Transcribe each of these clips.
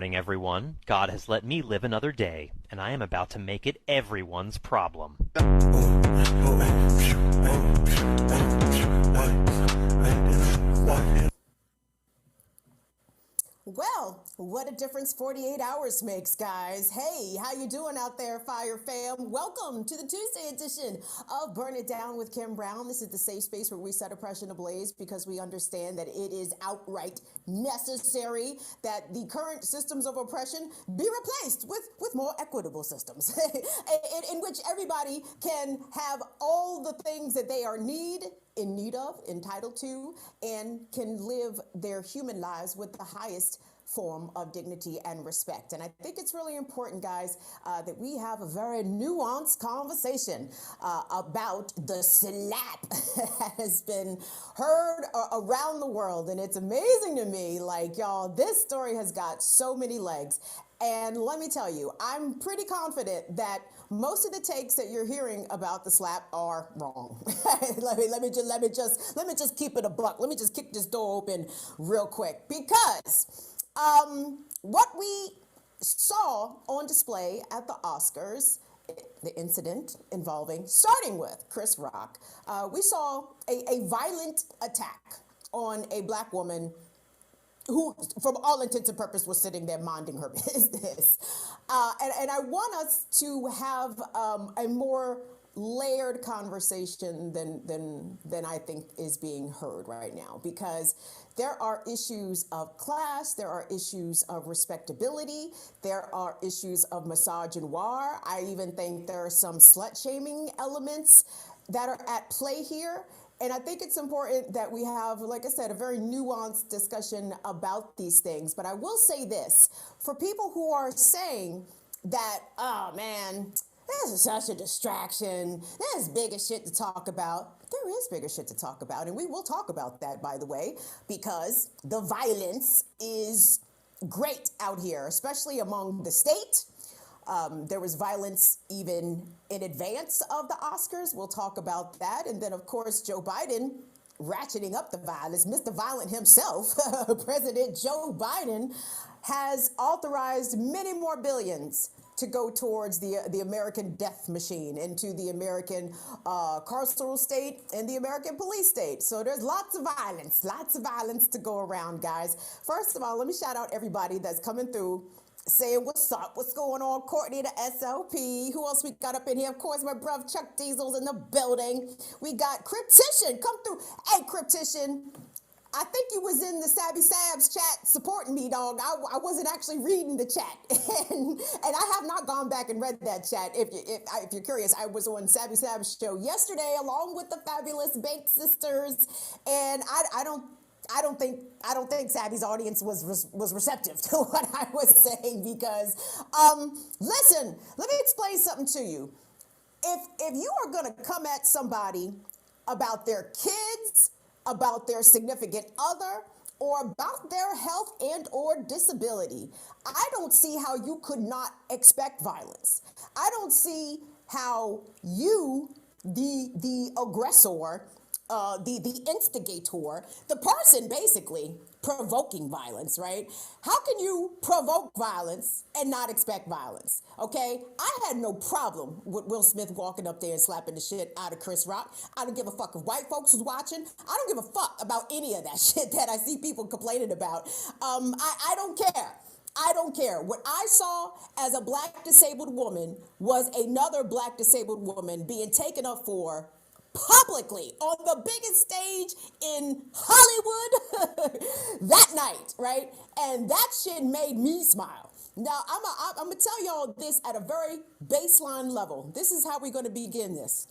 morning, everyone. God has let me live another day, and I am about to make it everyone's problem. Well, what a difference 48 hours makes, guys. Hey, how you doing out there, Fire Fam? Welcome to the Tuesday edition of Burn It Down with Kim Brown. This is the safe space where we set oppression ablaze because we understand that it is outright necessary that the current systems of oppression be replaced with more equitable systems in which everybody can have all the things that they are in need of, entitled to, and can live their human lives with the highest form of dignity and respect. And I think it's really important, guys, that we have a very nuanced conversation about the slap that has been heard around the world. And it's amazing to me, like, y'all, this story has got so many legs. And let me tell you, I'm pretty confident that most of the takes that you're hearing about the slap are wrong. let me just keep it a buck. Let me just kick this door open real quick, because what we saw on display at the Oscars, the incident involving, starting with Chris Rock, we saw a violent attack on a black woman who, from all intents and purposes, was sitting there minding her business. And I want us to have a more layered conversation than I think is being heard right now, because there are issues of class, there are issues of respectability, there are issues of misogynoir. I even think there are some slut-shaming elements that are at play here. And I think it's important that we have, like I said, a very nuanced discussion about these things. But I will say this, for people who are saying that, oh man, this is such a distraction, there's bigger shit to talk about. There is bigger shit to talk about. And we will talk about that, by the way, because the violence is great out here, especially among the state. There was violence even in advance of the Oscars. We'll talk about that. And then, of course, Joe Biden ratcheting up the violence. Mr. Violent himself, President Joe Biden, has authorized many more billions to go towards the American death machine, into the American carceral state and the American police state. So there's lots of violence to go around, guys. First of all, let me shout out everybody that's coming through, saying what's up, what's going on. Courtney, the SLP. Who else we got up in here? Of course, my brother Chuck Diesel's in the building. We got Cryptician, come through. Hey, Cryptician, I think you was in the Savvy Sabs chat supporting me, dog. I wasn't actually reading the chat, and I have not gone back and read that chat. If you're curious, I was on Savvy Sabs show yesterday along with the fabulous Bank sisters, and I don't think Savvy's audience was receptive to what I was saying, because listen, let me explain something to you. If you are going to come at somebody about their kids, about their significant other, or about their health and or disability, I don't see how you could not expect violence. I don't see how you, the aggressor, the instigator, the person basically provoking violence, right? How can you provoke violence and not expect violence? Okay, I had no problem with Will Smith walking up there and slapping the shit out of Chris Rock. I don't give a fuck if white folks was watching. I don't give a fuck about any of that shit that I see people complaining about. I don't care. I don't care. What I saw as a black disabled woman was another black disabled woman being taken up for publicly on the biggest stage in Hollywood that night, right? And that shit made me smile. Now, I'm gonna tell y'all this at a very baseline level. This is how we're gonna begin this.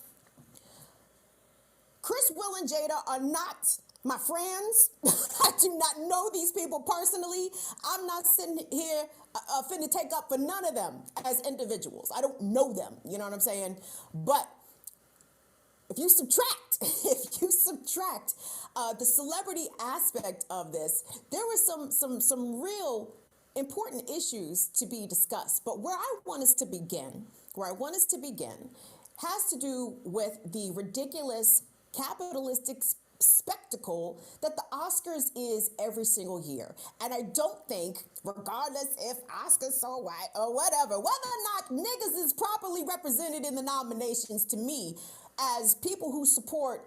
Chris, Will, and Jada are not my friends. I do not know these people personally. I'm not sitting here finna take up for none of them as individuals. I don't know them, you know what I'm saying? But if you subtract the celebrity aspect of this, there were some real important issues to be discussed. But where I want us to begin has to do with the ridiculous capitalistic spectacle that the Oscars is every single year. And I don't think, regardless if Oscars so white or whatever, whether or not niggas is properly represented in the nominations, to me, as people who support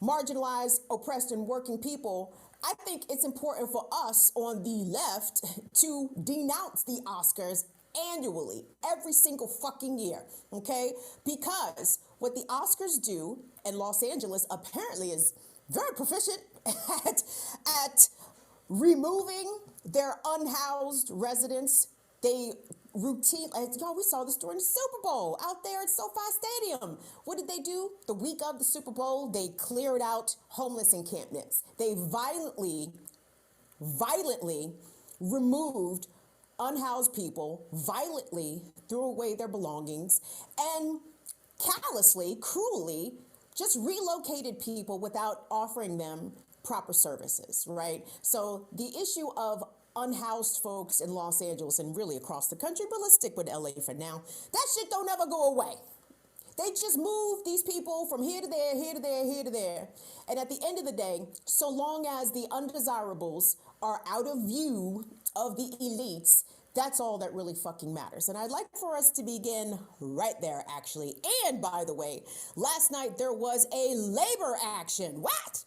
marginalized, oppressed, and working people, I think it's important for us on the left to denounce the Oscars annually, every single fucking year, okay? Because what the Oscars do, and Los Angeles apparently is very proficient at removing their unhoused residents. They routine, y'all, we saw this during the Super Bowl out there at SoFi Stadium. What did they do? The week of the Super Bowl, they cleared out homeless encampments. They violently removed unhoused people, violently threw away their belongings, and callously, cruelly, just relocated people without offering them proper services, right? So the issue of unhoused folks in Los Angeles and really across the country, but let's stick with LA for now. That shit don't ever go away. They just move these people from here to there, here to there, here to there. And at the end of the day, so long as the undesirables are out of view of the elites, that's all that really fucking matters. And I'd like for us to begin right there, actually. And by the way, last night there was a labor action. What?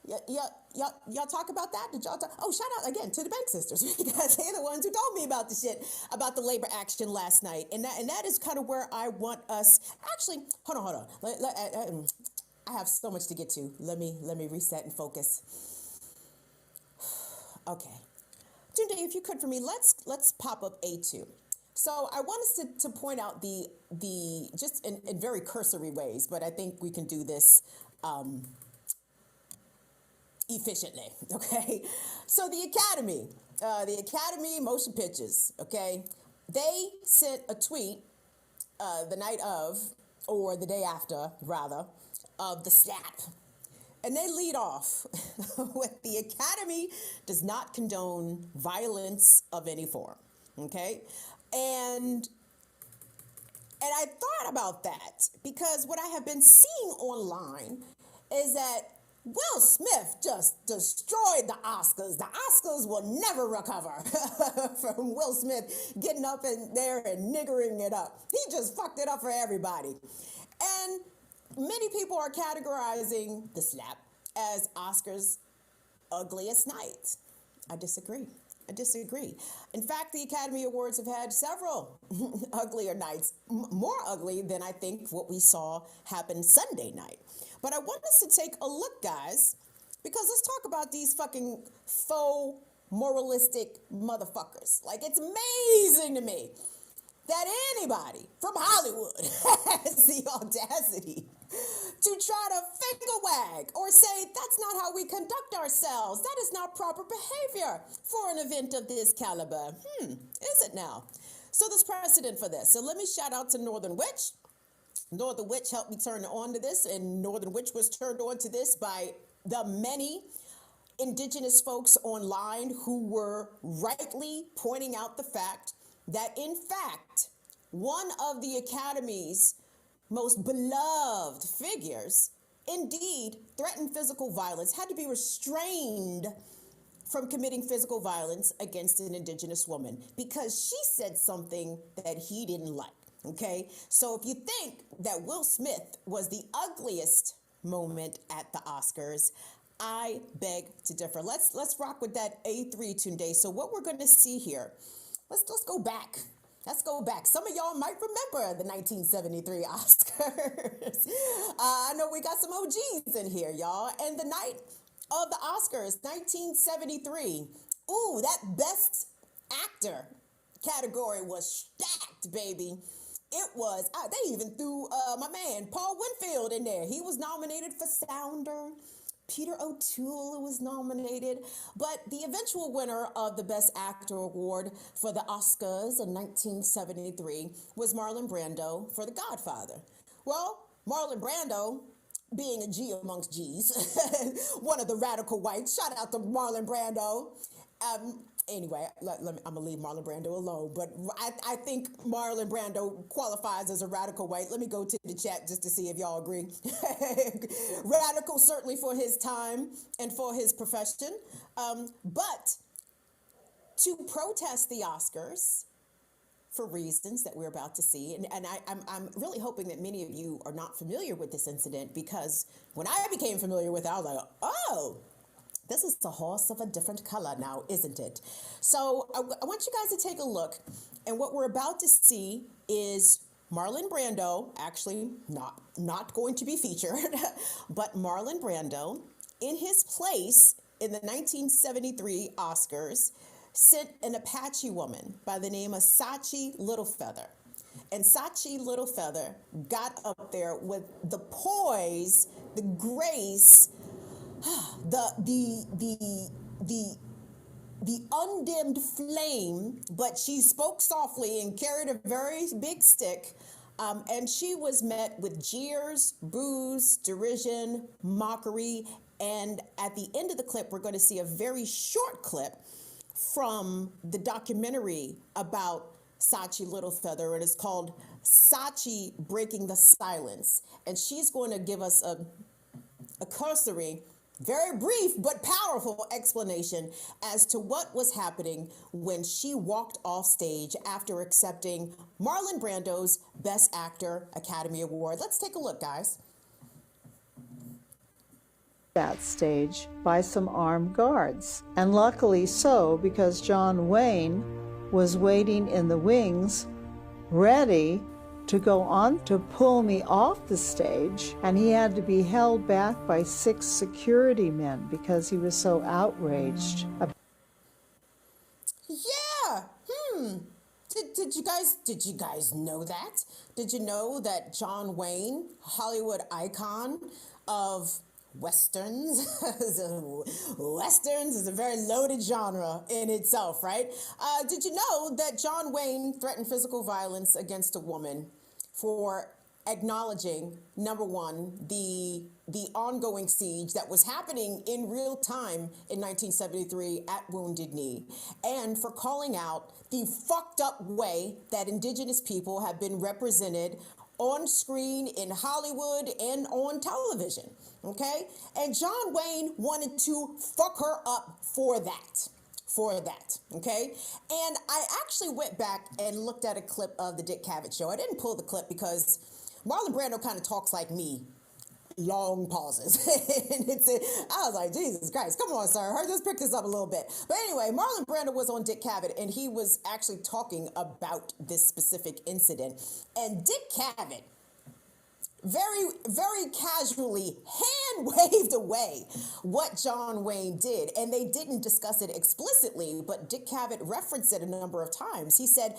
Y'all talk about that? Did y'all talk? Oh, shout out again to the Bank Sisters, because they're the ones who told me about the shit about the labor action last night. And that is kind of where I want us. Actually, hold on. I have so much to get to. Let me reset and focus. Okay. Tunde, if you could for me, let's pop up A2. So I want us to point out the just in very cursory ways, but I think we can do this efficiently, okay? So the Academy Motion Pictures, okay? They sent a tweet the night of, or the day after, rather, of the slap. And they lead off with the Academy does not condone violence of any form, okay? And I thought about that because what I have been seeing online is that Will Smith just destroyed the Oscars. The Oscars will never recover from Will Smith getting up in there and niggering it up. He just fucked it up for everybody. And many people are categorizing the slap as Oscars' ugliest night. I disagree. In fact, the Academy Awards have had several uglier nights, more ugly than I think what we saw happen Sunday night. But I want us to take a look, guys, because let's talk about these fucking faux moralistic motherfuckers. Like, it's amazing to me that anybody from Hollywood has the audacity to try to finger wag or say that's not how we conduct ourselves. That is not proper behavior for an event of this caliber. Is it now? So there's precedent for this. So let me shout out to Northern Witch. Northern Witch helped me turn on to this, and Northern Witch was turned on to this by the many indigenous folks online who were rightly pointing out the fact that, in fact, one of the Academy's most beloved figures indeed threatened physical violence, had to be restrained from committing physical violence against an indigenous woman because she said something that he didn't like. Okay, so if you think that Will Smith was the ugliest moment at the Oscars, I beg to differ. Let's rock with that A3 Tunde. So what we're going to see here, let's go back. Let's go back. Some of y'all might remember the 1973 Oscars. I know we got some OGs in here, y'all. And the night of the Oscars, 1973. Ooh, that Best Actor category was stacked, baby. It was, they even threw my man, Paul Winfield, in there. He was nominated for Sounder. Peter O'Toole was nominated. But the eventual winner of the Best Actor Award for the Oscars in 1973 was Marlon Brando for The Godfather. Well, Marlon Brando, being a G amongst Gs, one of the radical whites, shout out to Marlon Brando, Anyway, I'm gonna leave Marlon Brando alone, but I think Marlon Brando qualifies as a radical white. Let me go to the chat just to see if y'all agree. Radical, certainly for his time and for his profession, but to protest the Oscars for reasons that we're about to see. And I'm really hoping that many of you are not familiar with this incident, because when I became familiar with it, I was like, oh, this is a horse of a different color now, isn't it? So I want you guys to take a look. And what we're about to see is Marlon Brando, actually not going to be featured, but Marlon Brando, in his place in the 1973 Oscars, sent an Apache woman by the name of Sachi Littlefeather. And Sachi Littlefeather got up there with the poise, the grace, the undimmed flame, but she spoke softly and carried a very big stick. And she was met with jeers, boos, derision, mockery. And at the end of the clip, we're going to see a very short clip from the documentary about Sachi Littlefeather, and it's called Sachi Breaking the Silence. And she's going to give us a cursory, very brief but powerful explanation as to what was happening when she walked off stage after accepting Marlon Brando's Best Actor Academy Award. Let's take a look, guys. That stage by some armed guards, and luckily so, because John Wayne was waiting in the wings ready to go on to pull me off the stage, and he had to be held back by 6 security men because he was so outraged. Yeah. Did you guys know that? Did you know that John Wayne, Hollywood icon of Westerns. Westerns is a very loaded genre in itself, right? Did you know that John Wayne threatened physical violence against a woman for acknowledging, number one, the ongoing siege that was happening in real time in 1973 at Wounded Knee, and for calling out the fucked up way that indigenous people have been represented on screen in Hollywood and on television, okay? And John Wayne wanted to fuck her up for that, okay? And I actually went back and looked at a clip of the Dick Cavett show. I didn't pull the clip because Marlon Brando kind of talks like me. Long pauses. And I was like, Jesus Christ, come on, sir. Let's pick this up a little bit. But anyway, Marlon Brando was on Dick Cavett, and he was actually talking about this specific incident. And Dick Cavett very, very casually hand-waved away what John Wayne did. And they didn't discuss it explicitly, but Dick Cavett referenced it a number of times. He said,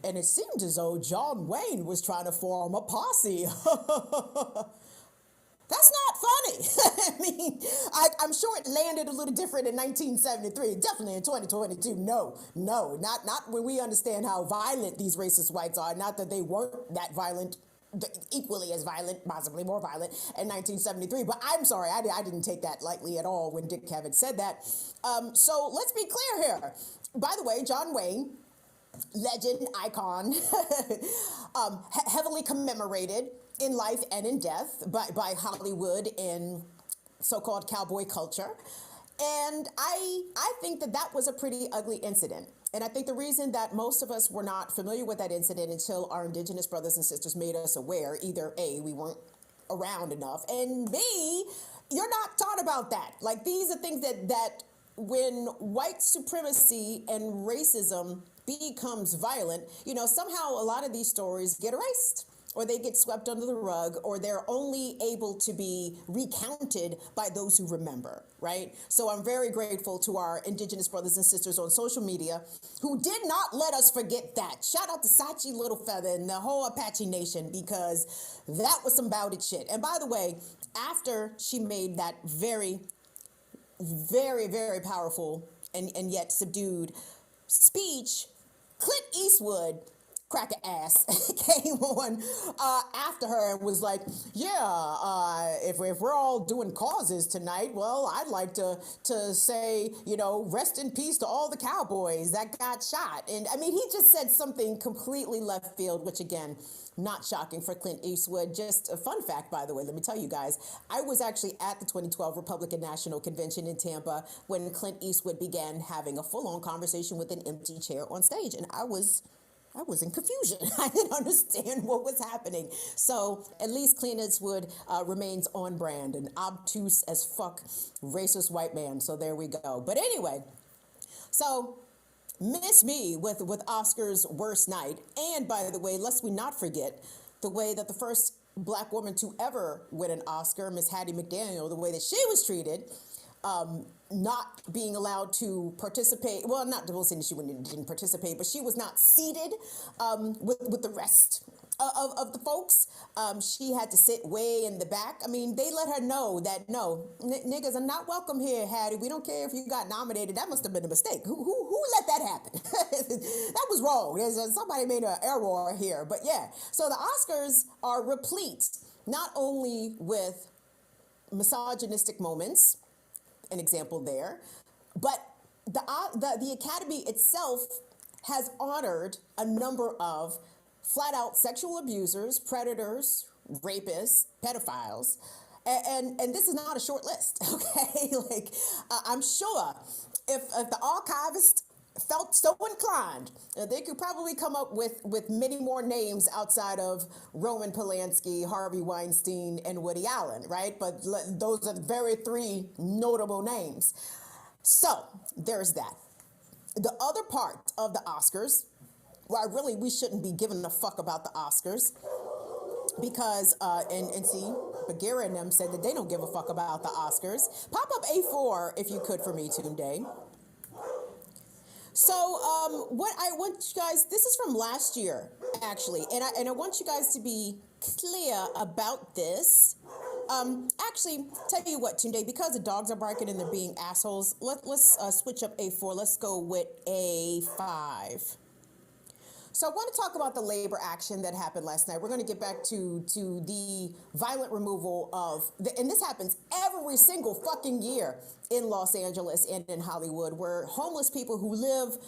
and it seemed as though John Wayne was trying to form a posse. That's not funny. I mean, I'm sure it landed a little different in 1973. Definitely in 2022. No, not when we understand how violent these racist whites are. Not that they weren't that violent, equally as violent, possibly more violent in 1973. But I'm sorry, I didn't take that lightly at all when Dick Cavett said that. So let's be clear here. By the way, John Wayne, legend, icon, heavily commemorated in life and in death by Hollywood and so-called cowboy culture. And I think that was a pretty ugly incident. And I think the reason that most of us were not familiar with that incident until our indigenous brothers and sisters made us aware, either A, we weren't around enough, and B, you're not taught about that. Like, these are things that when white supremacy and racism becomes violent, somehow a lot of these stories get erased, or they get swept under the rug, or they're only able to be recounted by those who remember, right? So I'm very grateful to our indigenous brothers and sisters on social media who did not let us forget that. Shout out to Sachi Littlefeather and the whole Apache Nation, because that was some bout it shit. And by the way, after she made that very, very, very powerful and yet subdued speech, Clint Eastwood cracker ass came on after her and was like, yeah, if we're all doing causes tonight, well, I'd like to say, you know, rest in peace to all the cowboys that got shot. And I mean, he just said something completely left field, which again, not shocking for Clint Eastwood. Just a fun fact, by the way, let me tell you guys, I was actually at the 2012 Republican National Convention in Tampa when Clint Eastwood began having a full-on conversation with an empty chair on stage. And I was in confusion. I didn't understand what was happening. So at least Clint Eastwood remains on brand, an obtuse as fuck racist white man. So there we go. But anyway, so miss me with Oscar's worst night. And by the way, lest we not forget the way that the first black woman to ever win an Oscar, Miss Hattie McDaniel, the way that she was treated, not being allowed to participate. Well, not to say she didn't participate, but she was not seated with the rest of the folks. She had to sit way in the back. I mean, they let her know that no, niggas are not welcome here, Hattie. We don't care if you got nominated. That must have been a mistake. Who let that happen? That was wrong. Somebody made an error here. But yeah, so the Oscars are replete not only with misogynistic moments, an example there, but the Academy itself has honored a number of flat out sexual abusers, predators, rapists, pedophiles, and this is not a short list, okay? Like, I'm sure if the archivist felt so inclined, they could probably come up with many more names outside of Roman Polanski, Harvey Weinstein, and Woody Allen, right? But those are the very three notable names. So there's that. The other part of the Oscars, well, really, we shouldn't be giving a fuck about the Oscars because, and see, Bagheera and them said that they don't give a fuck about the Oscars. Pop up A4 if you could for me, Tunde. So what I want you guys, this is from last year, actually, and I want you guys to be clear about this. Actually, tell you what, Tunde, because the dogs are barking and they're being assholes, let's switch up A4. Let's go with A5. So I want to talk about the labor action that happened last night. We're going to get back to the violent removal of, and this happens every single fucking year in Los Angeles and in Hollywood, where homeless people who live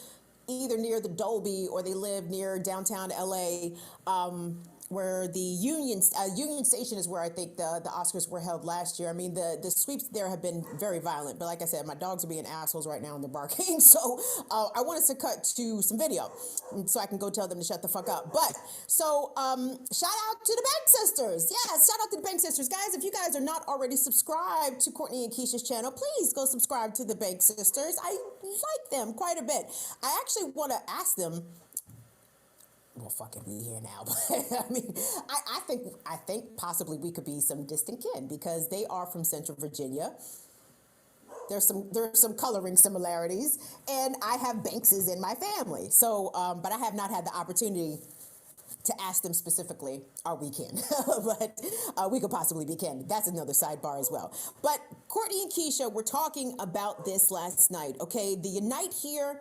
either near the Dolby or they live near downtown LA, where the Union Station is where I think the Oscars were held last year. I mean, the sweeps there have been very violent, but like I said, my dogs are being assholes right now and they're barking. So I want us to cut to some video so I can go tell them to shut the fuck up. But so shout out to the Bank Sisters. Yes, shout out to the Bank Sisters. Guys, if you guys are not already subscribed to Courtney and Keisha's channel, please go subscribe to the Bank Sisters. I like them quite a bit. I actually want to ask them, well, fuck it, we here now. I mean, I think possibly we could be some distant kin because they are from Central Virginia. There's some coloring similarities, and I have Bankses in my family. So, but I have not had the opportunity to ask them specifically, are we kin? But we could possibly be kin. That's another sidebar as well. But Courtney and Keisha were talking about this last night, okay? The Unite Here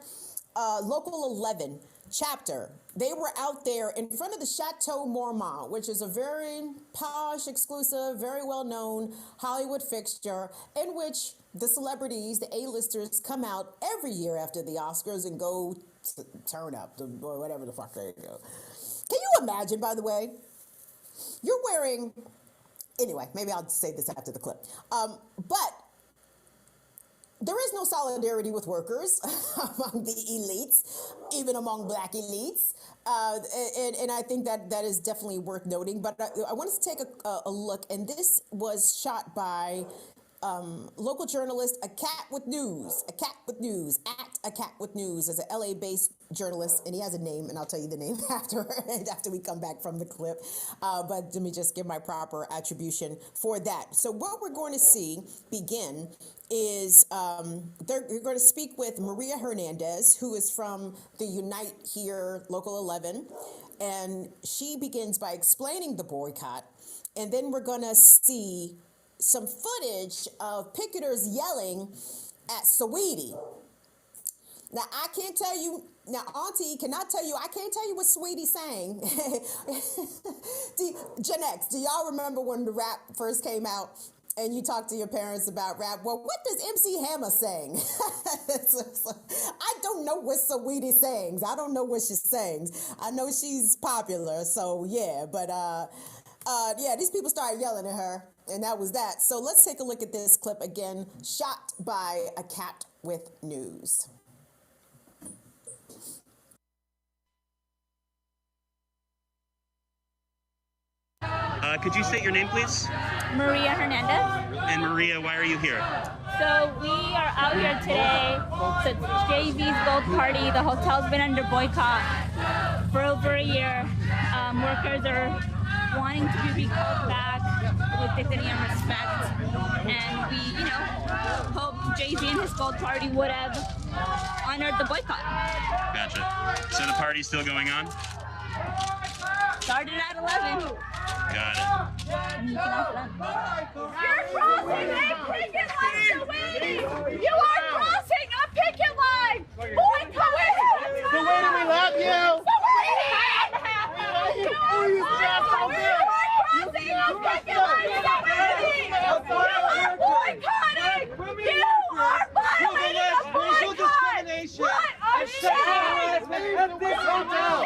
Local 11 chapter, they were out there in front of the Chateau Marmont, which is a very posh, exclusive, very well-known Hollywood fixture in which the celebrities, the A-listers, come out every year after the Oscars and go turn up, or whatever the fuck they do. Can you imagine, by the way, you're wearing, anyway, maybe I'll say this after the clip, but there is no solidarity with workers among the elites, even among black elites. And I think that is definitely worth noting. But I wanted to take a look, and this was shot by local journalist, A Cat with News, at A Cat with News, is an LA-based journalist, and he has a name, and I'll tell you the name after we come back from the clip. But let me just give my proper attribution for that. So what we're going to see begin is they're going to speak with Maria Hernandez, who is from the Unite Here Local 11, and she begins by explaining the boycott, and then we're going to see some footage of picketers yelling at Saweetie. Now I can't tell you. Now Auntie cannot tell you. I can't tell you what Sweetie sang. Gen X, do y'all remember when the rap first came out? And you talk to your parents about rap. Well, what does MC Hammer sing? I don't know what Saweetie sings. I don't know what she sings. I know she's popular, so yeah. But yeah, these people started yelling at her, and that was that. So let's take a look at this clip again, shot by a cat with news. Could you state your name, please? Maria Hernandez. And Maria, why are you here? So we are out here today. It's JV's Gold Party. The hotel's been under boycott for over a year. Workers are wanting to be called back with dignity and respect. And we, hope Jay-Z and his Gold Party would have honored the boycott. Gotcha. So the party's still going on? Started at 11. Got it. You're crossing a picket line, Saweetie! You are crossing a picket line! Boycott! Saweetie, we love you! Saweetie! You are crossing a picket line, Saweetie! You are boycotting! You are violating a boycott! What a shame! At this hotel!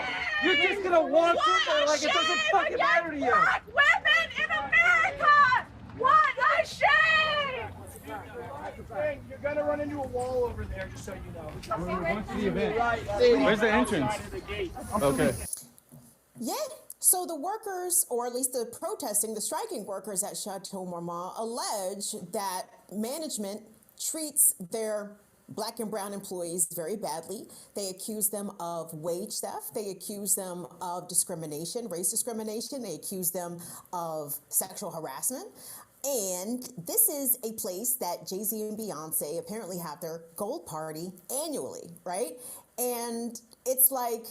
You're just gonna walk through there like it doesn't fucking matter to you! Black women in America! What a shame! You're gonna run into a wall over there, just so you know. We're going to the event. Where's the entrance? Okay. Yeah. So the workers, or at least the striking workers at Chateau Marmont, allege that management treats their Black and brown employees very badly. They accuse them of wage theft. They accuse them of discrimination, race discrimination. They accuse them of sexual harassment. And this is a place that Jay-Z and Beyonce apparently have their gold party annually, right? And it's like,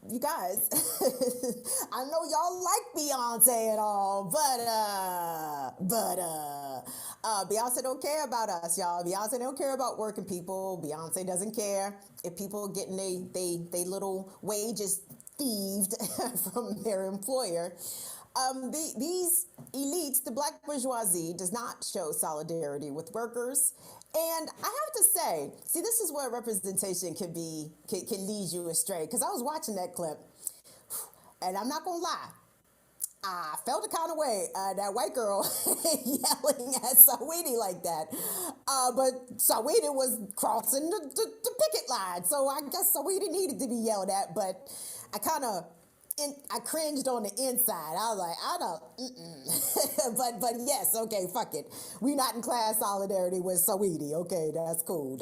you guys, I know y'all like Beyonce and all, but Beyonce don't care about us, y'all. Beyonce don't care about working people. Beyonce doesn't care if people getting they little wages thieved from their employer. These elites, the Black bourgeoisie, does not show solidarity with workers. And I have to say, see, this is where representation can lead you astray. Because I was watching that clip, and I'm not gonna lie, I felt a kind of way, that white girl yelling at Saweetie like that. But Saweetie was crossing the picket line, so I guess Saweetie needed to be yelled at. But I cringed on the inside. I was like, but yes, okay, fuck it. We not in class solidarity with Saweetie. Okay, that's cool.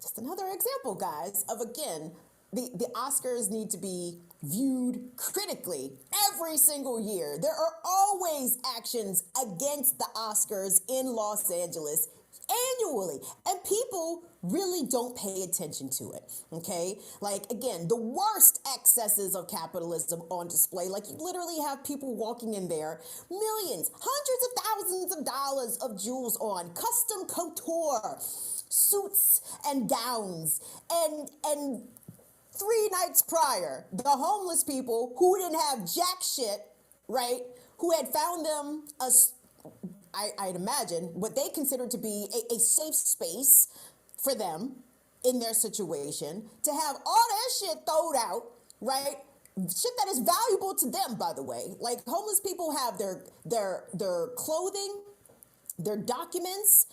Just another example, guys, of again, the Oscars need to be viewed critically every single year. There are always actions against the Oscars in Los Angeles annually, and people really don't pay attention to it, okay? Like, again, the worst excesses of capitalism on display. Like, you literally have people walking in there, millions, hundreds of thousands of dollars of jewels on, custom couture suits and gowns, and 3 nights prior, the homeless people who didn't have jack shit, right, who had found them I'd imagine what they consider to be a safe space for them in their situation, to have all that shit thrown out, right? Shit that is valuable to them, by the way. Like, homeless people have their clothing, their documents.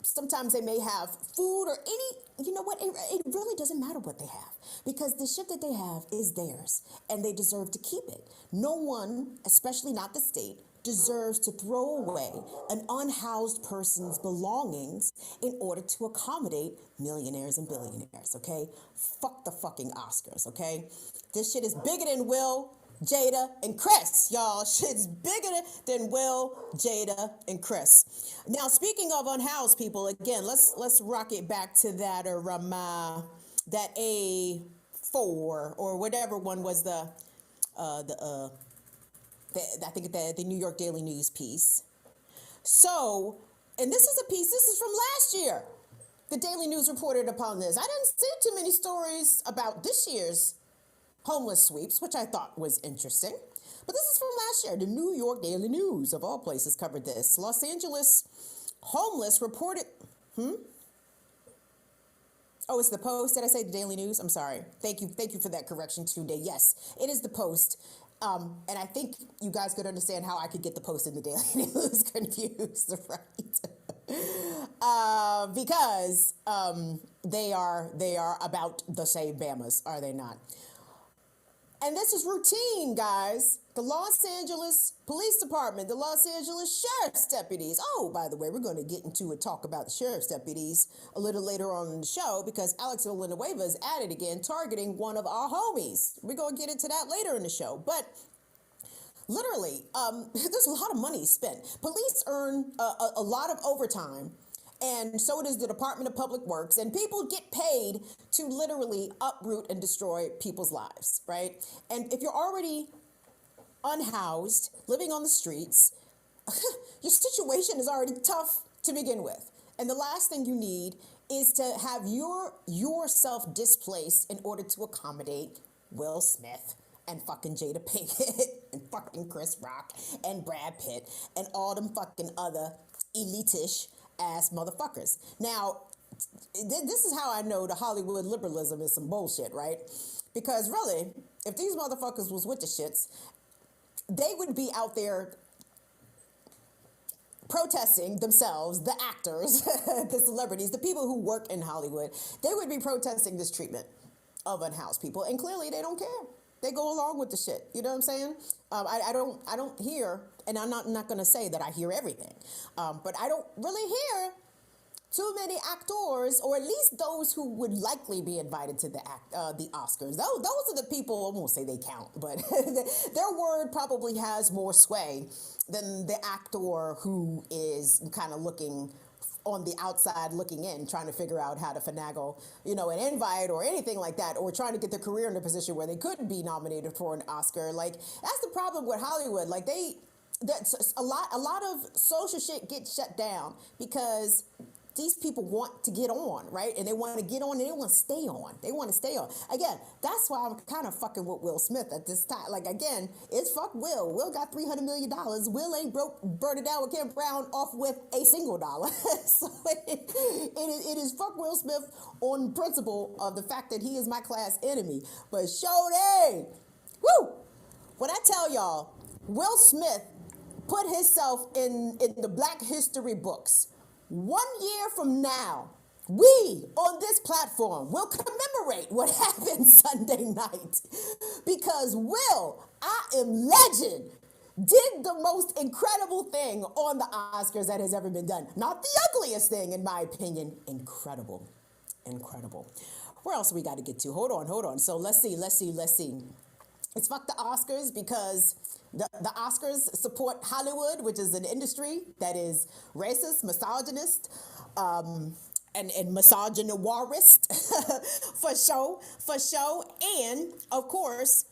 Sometimes they may have food or you know what? It really doesn't matter what they have, because the shit that they have is theirs and they deserve to keep it. No one, especially not the state, deserves to throw away an unhoused person's belongings in order to accommodate millionaires and billionaires, okay? Fuck the fucking Oscars, okay? This shit is bigger than Will, Jada, and Chris, y'all. Shit's bigger than Will, Jada, and Chris. Now, speaking of unhoused people, again, let's rock it back to that that A4 or whatever one was I think the New York Daily News piece. So And this is a piece, this is from last year. The Daily News reported upon this. I didn't see too many stories about this year's homeless sweeps, which I thought was interesting. But this is from last year. The New York Daily News, of all places, covered this. Los Angeles homeless reported... Oh, it's the Post. Did I say the Daily News? I'm sorry. Thank you for that correction, Tunde. Yes, it is the Post. And I think you guys could understand how I could get the Post and the Daily News confused, right? Because they are about the same Bamas, are they not? And this is routine, guys. The Los Angeles Police Department, the Los Angeles Sheriff's deputies. Oh, by the way, we're going to get into a talk about the Sheriff's deputies a little later on in the show because Alex Villanueva is at it again, targeting one of our homies. We're going to get into that later in the show. But literally, there's a lot of money spent. Police earn a lot of overtime. And so does the Department of Public Works. And people get paid to literally uproot and destroy people's lives, right? And if you're already unhoused, living on the streets, your situation is already tough to begin with. And the last thing you need is to have yourself displaced in order to accommodate Will Smith and fucking Jada Pinkett and fucking Chris Rock and Brad Pitt and all them fucking other elitish ass motherfuckers. Now, this is how I know the Hollywood liberalism is some bullshit, right? Because really, if these motherfuckers was with the shits, they would be out there protesting themselves, the actors, the celebrities, the people who work in Hollywood. They would be protesting this treatment of unhoused people, and clearly they don't care. They go along with the shit. You know what I'm saying? I don't hear, and I'm not going to say that I hear everything, but I don't really hear too many actors, or at least those who would likely be invited to the Oscars. Those are the people, I won't say they count, but their word probably has more sway than the actor who is kind of looking on the outside looking in, trying to figure out how to finagle, an invite or anything like that, or trying to get their career in a position where they couldn't be nominated for an Oscar. Like, that's the problem with Hollywood. Like, that's a lot of social shit gets shut down because these people want to get on, right? And they want to get on and they want to stay on. They want to stay on. Again, that's why I'm kind of fucking with Will Smith at this time. Like, again, it's fuck Will. Will got $300 million. Will ain't Burn It Down with Kim Brown off with a single dollar. So it is fuck Will Smith on principle of the fact that he is my class enemy. But Shody, woo! When I tell y'all, Will Smith put himself in the Black History books. 1 year from now, we on this platform will commemorate what happened Sunday night because Will, I Am Legend, did the most incredible thing on the Oscars that has ever been done. Not the ugliest thing, in my opinion. Incredible. Where else we got to get to? Hold on. So let's see. It's fuck the Oscars because the Oscars support Hollywood, which is an industry that is racist, misogynist, and misogynoirist for show. And of course,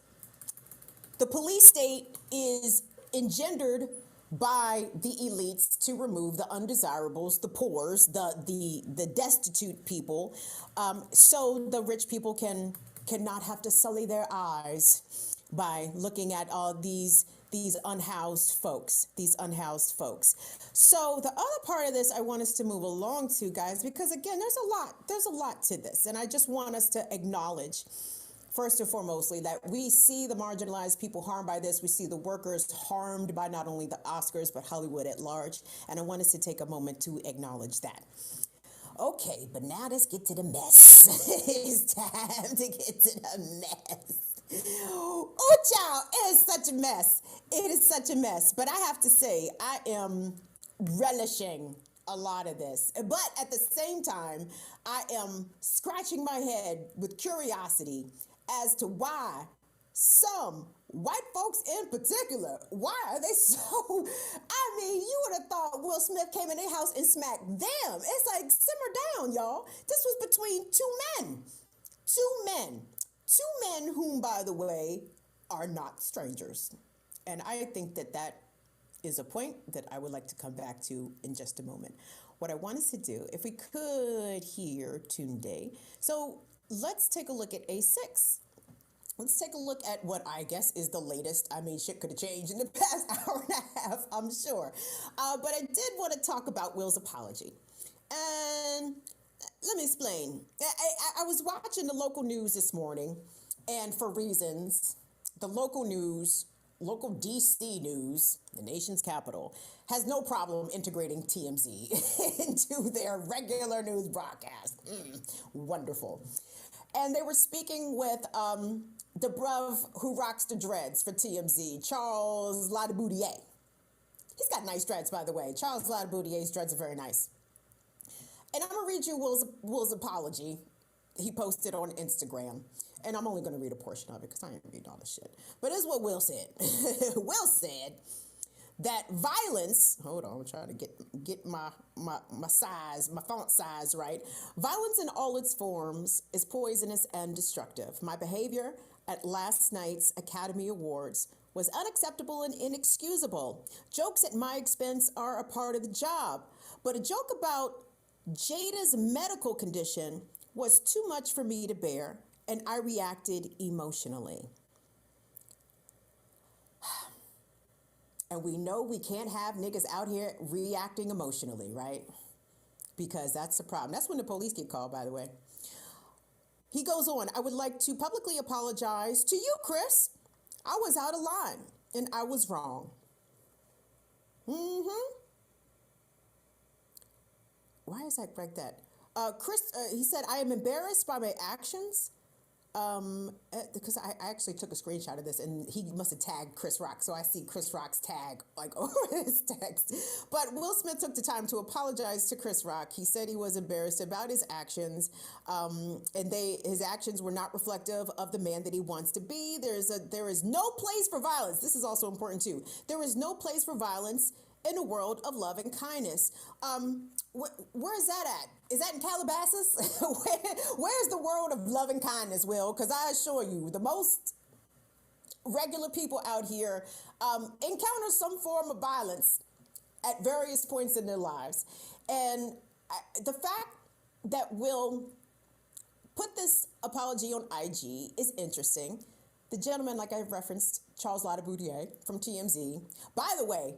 the police state is engendered by the elites to remove the undesirables, the poors, the destitute people, so the rich people cannot have to sully their eyes by looking at all these unhoused folks. So the other part of this I want us to move along to, guys, because again, there's a lot to this, and I just want us to acknowledge first and foremostly that we see the marginalized people harmed by this. We see the workers harmed by not only the Oscars but Hollywood at large, and I want us to take a moment to acknowledge that. Okay, but now let's get to the mess. It's time to get to the mess. Oh, child, it is such a mess. It is such a mess. But I have to say, I am relishing a lot of this. But at the same time, I am scratching my head with curiosity as to why some white folks in particular, why are they so, I mean, you would have thought Will Smith came in their house and smacked them. It's like, simmer down, y'all. This was between two men whom, by the way, are not strangers. And I think that is a point that I would like to come back to in just a moment. What I want us to do, if we could hear Tunde. So let's take a look at A6. Let's take a look at what I guess is the latest. I mean, shit could have changed in the past hour and a half, I'm sure. But I did want to talk about Will's apology. And let me explain. I was watching the local news this morning, and for reasons, the local news, local DC news, the nation's capital, has no problem integrating TMZ into their regular news broadcast. Wonderful. And they were speaking with the bruv who rocks the dreads for TMZ, Charles Ladeboutier. He's got nice dreads, by the way. Charles Ladeboutier's dreads are very nice. And I'm going to read you Will's apology he posted on Instagram. And I'm only going to read a portion of it because I ain't reading all this shit. But this is what Will said. Will said that violence, hold on, I'm trying to get my size, my font size right. Violence in all its forms is poisonous and destructive. My behavior at last night's Academy Awards was unacceptable and inexcusable. Jokes at my expense are a part of the job. But a joke about Jada's medical condition was too much for me to bear, and I reacted emotionally. And we know we can't have niggas out here reacting emotionally, right? Because that's the problem. That's when the police get called, by the way. He goes on, I would like to publicly apologize to you, Chris. I was out of line, and I was wrong. Why is that like that? Chris, he said, I am embarrassed by my actions. Because I actually took a screenshot of this, and he must have tagged Chris Rock. So I see Chris Rock's tag like over his text. But Will Smith took the time to apologize to Chris Rock. He said he was embarrassed about his actions, and his actions were not reflective of the man that he wants to be. There is no place for violence. This is also important too. There is no place for violence in a world of love and kindness. Where is that at? Is that in Calabasas? Where's the world of love and kindness, Will? Because I assure you, the most regular people out here encounter some form of violence at various points in their lives. And the fact that Will put this apology on IG is interesting. The gentleman, like I've referenced, Charles Ladeboutier from TMZ. By the way,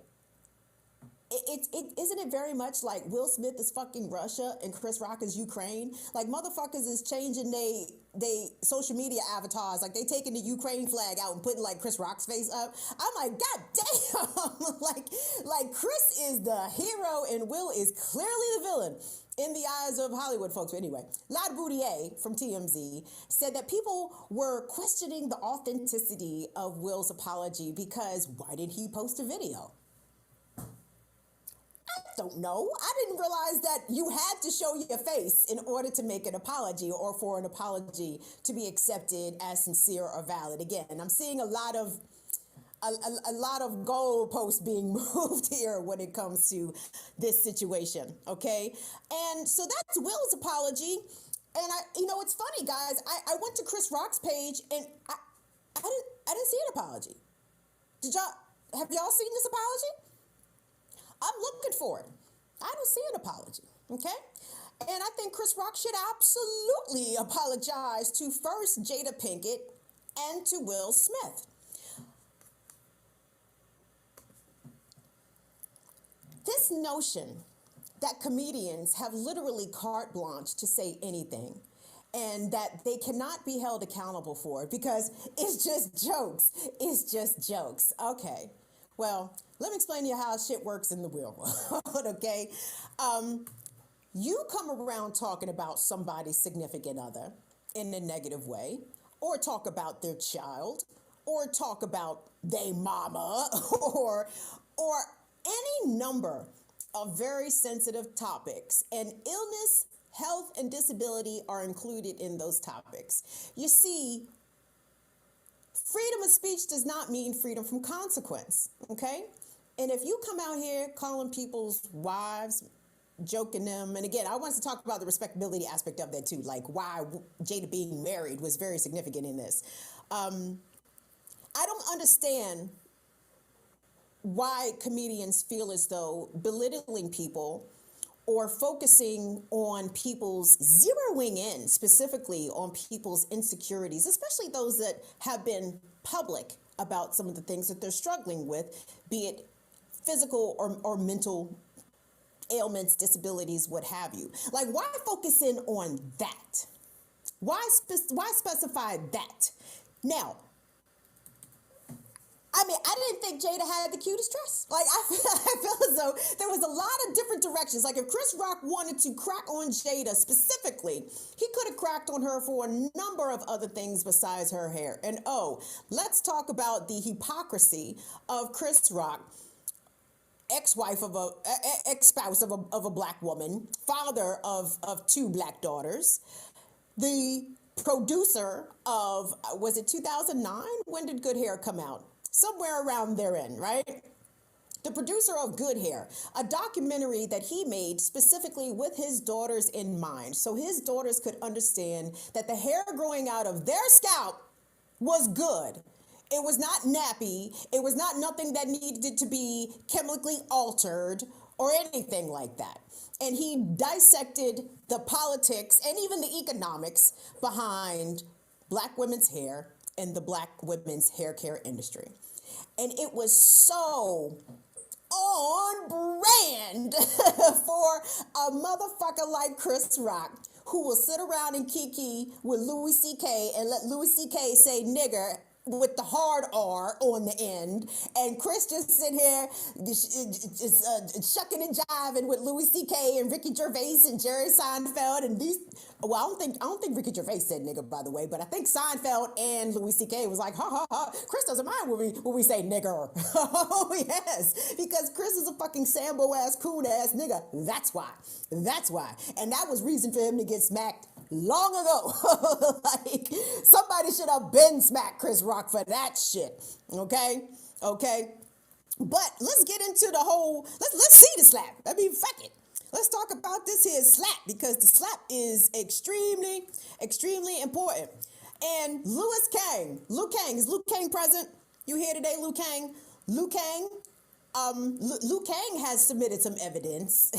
isn't it very much like Will Smith is fucking Russia and Chris Rock is Ukraine? Like motherfuckers is changing they social media avatars. Like they taking the Ukraine flag out and putting like Chris Rock's face up. I'm like, God damn! like Chris is the hero and Will is clearly the villain in the eyes of Hollywood folks. But anyway, Ladeboutier from TMZ said that people were questioning the authenticity of Will's apology because why did he post a video? I don't know. I didn't realize that you had to show your face in order to make an apology or for an apology to be accepted as sincere or valid. Again, I'm seeing a lot of goalposts being moved here when it comes to this situation. Okay, and so that's Will's apology. And it's funny, guys. I went to Chris Rock's page and I didn't see an apology. Have y'all seen this apology? I'm looking for it. I don't see an apology, okay? And I think Chris Rock should absolutely apologize to first Jada Pinkett and to Will Smith. This notion that comedians have literally carte blanche to say anything and that they cannot be held accountable for it because it's just jokes. It's just jokes. Okay. Well, let me explain to you how shit works in the real world, okay? You come around talking about somebody's significant other in a negative way, or talk about their child, or talk about they mama, or any number of very sensitive topics, and illness, health, and disability are included in those topics. You see, freedom of speech does not mean freedom from consequence, okay? And if you come out here calling people's wives, joking them, and again, I want to talk about the respectability aspect of that too, like why Jada being married was very significant in this. I don't understand why comedians feel as though belittling people or focusing on people's zeroing in specifically on people's insecurities, especially those that have been public about some of the things that they're struggling with, be it physical or mental ailments, disabilities, what have you. Like, why focus in on that? Why specify that? Now, I mean, I didn't think Jada had the cutest dress. Like, I feel as though there was a lot of different directions. Like, if Chris Rock wanted to crack on Jada specifically, he could have cracked on her for a number of other things besides her hair. And let's talk about the hypocrisy of Chris Rock, ex-spouse of a black woman, father of two black daughters, the producer of, was it 2009? When did Good Hair come out? Somewhere around therein, right? The producer of Good Hair, a documentary that he made specifically with his daughters in mind, so his daughters could understand that the hair growing out of their scalp was good. It was not nappy. It was not nothing that needed to be chemically altered or anything like that. And he dissected the politics and even the economics behind black women's hair and the black women's hair care industry. And it was so on brand for a motherfucker like Chris Rock, who will sit around and kiki with Louis C.K. and let Louis C.K. say nigger with the hard R on the end, and Chris just sit here just shucking and jiving with Louis C.K. and Ricky Gervais and Jerry Seinfeld and these. Well, I don't think Ricky Gervais said nigger, by the way, but I think Seinfeld and Louis C.K. was like, ha ha ha. Chris doesn't mind when we say nigger. Oh yes, because Chris is a fucking Sambo ass, coon ass nigga. That's why. And that was reason for him to get smacked long ago. Like, somebody should have been smacked Chris Rock for that shit. Okay. But let's get into the whole, let's see the slap. I mean, fuck it. Let's talk about this here slap, because the slap is extremely, extremely important. And Luke Kang, is Luke Kang present? You here today, Luke Kang? Luke Kang has submitted some evidence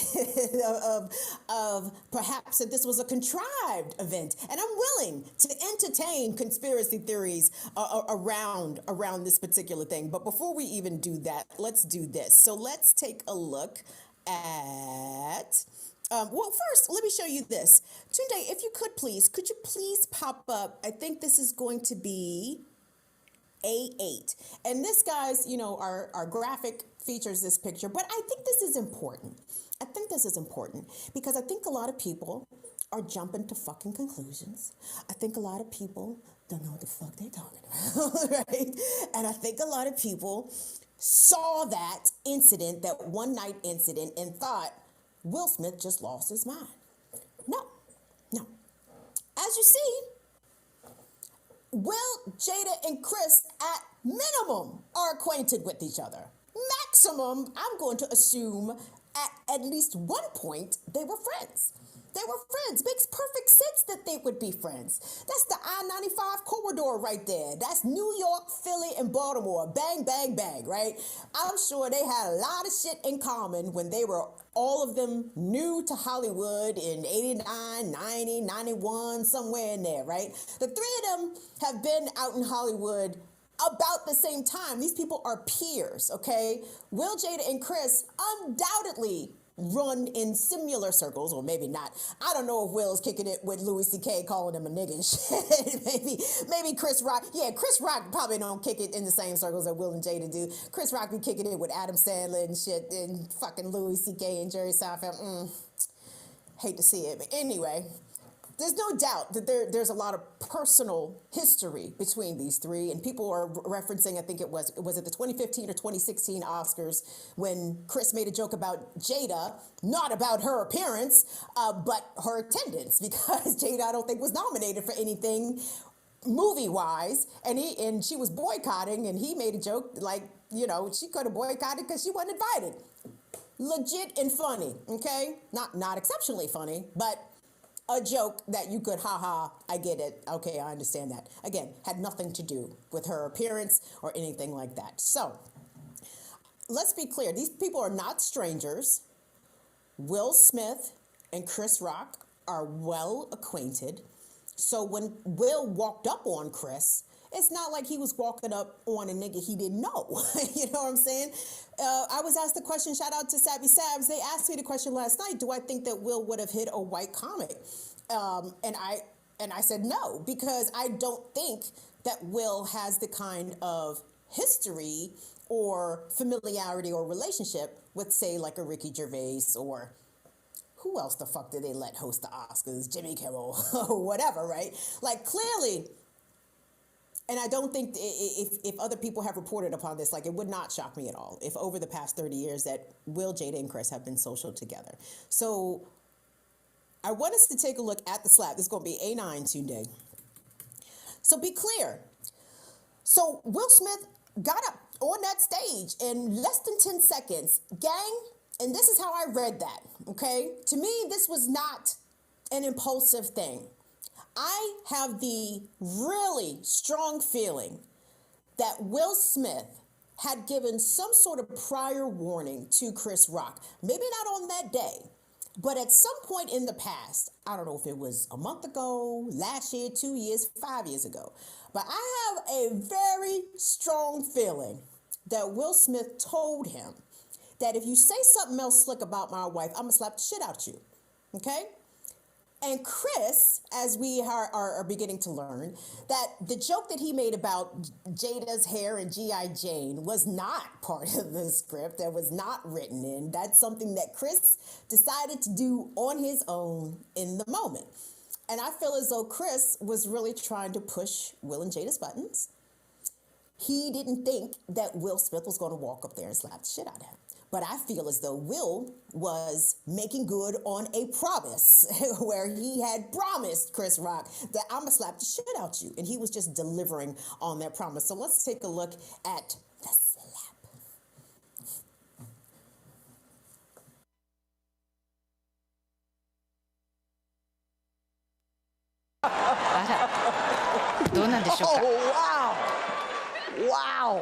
of perhaps that this was a contrived event, and I'm willing to entertain conspiracy theories around this particular thing. But before we even do that, let's do this. So let's take a look at. Well, first, let me show you this. Tunde, if you could you please pop up? I think this is going to be A8, and this, guys, our graphic features this picture, but I think this is important. Because I think a lot of people are jumping to fucking conclusions. I think a lot of people don't know what the fuck they're talking about, right? And I think a lot of people saw that incident, that one night incident, and thought Will Smith just lost his mind. No. As you see, Will, Jada, and Chris at minimum are acquainted with each other. Maximum, I'm going to assume at least one point they were friends. Makes perfect sense that they would be friends. That's the I-95 corridor right there. That's New York, Philly, and Baltimore. Bang, bang, bang, right? I'm sure they had a lot of shit in common when they were all of them new to Hollywood in 89, 90, 91, somewhere in there, right? The three of them have been out in Hollywood about the same time. These people are peers, okay? Will, Jada, and Chris undoubtedly run in similar circles, or maybe not. I don't know if Will's kicking it with Louis C.K. calling him a nigga and shit. maybe Chris Rock. Yeah, Chris Rock probably don't kick it in the same circles that Will and Jada do. Chris Rock be kicking it with Adam Sandler and shit, and fucking Louis C.K. and Jerry Seinfeld. Hate to see it, but anyway. There's no doubt that there's a lot of personal history between these three, and people are referencing, I think it was it the 2015 or 2016 Oscars, when Chris made a joke about Jada, not about her appearance, but her attendance, because Jada, I don't think, was nominated for anything movie-wise, and she was boycotting, and he made a joke like, she could have boycotted because she wasn't invited. Legit and funny, okay? Not exceptionally funny, but a joke that you could, I get it. Okay, I understand that. Again, had nothing to do with her appearance or anything like that. So, let's be clear. These people are not strangers. Will Smith and Chris Rock are well acquainted. So when Will walked up on Chris, it's not like he was walking up on a nigga he didn't know. You know what I'm saying? I was asked the question, shout out to Savvy Sabs. They asked me the question last night, do I think that Will would have hit a white comic? And I said no, because I don't think that Will has the kind of history or familiarity or relationship with, say, like a Ricky Gervais, or who else the fuck did they let host the Oscars? Jimmy Kimmel or whatever, right? Like, clearly, and I don't think if other people have reported upon this, like, it would not shock me at all if over the past 30 years that Will, Jada, and Chris have been social together. So I want us to take a look at the slap. This is going to be A9 Tunde. So be clear. So Will Smith got up on that stage in less than 10 seconds. Gang, and this is how I read that, okay? To me, this was not an impulsive thing. I have the really strong feeling that Will Smith had given some sort of prior warning to Chris Rock. Maybe not on that day, but at some point in the past. I don't know if it was a month ago, last year, 2 years, 5 years ago. But I have a very strong feeling that Will Smith told him that if you say something else slick about my wife, I'm going to slap the shit out you. Okay? And Chris, as we are beginning to learn, that the joke that he made about Jada's hair and G.I. Jane was not part of the script, that was not written in. That's something that Chris decided to do on his own in the moment. And I feel as though Chris was really trying to push Will and Jada's buttons. He didn't think that Will Smith was going to walk up there and slap the shit out of him. But I feel as though Will was making good on a promise where he had promised Chris Rock that I'm going to slap the shit out you. And he was just delivering on that promise. So let's take a look at the slap. どうなんでしょうか。 Oh, wow. Wow.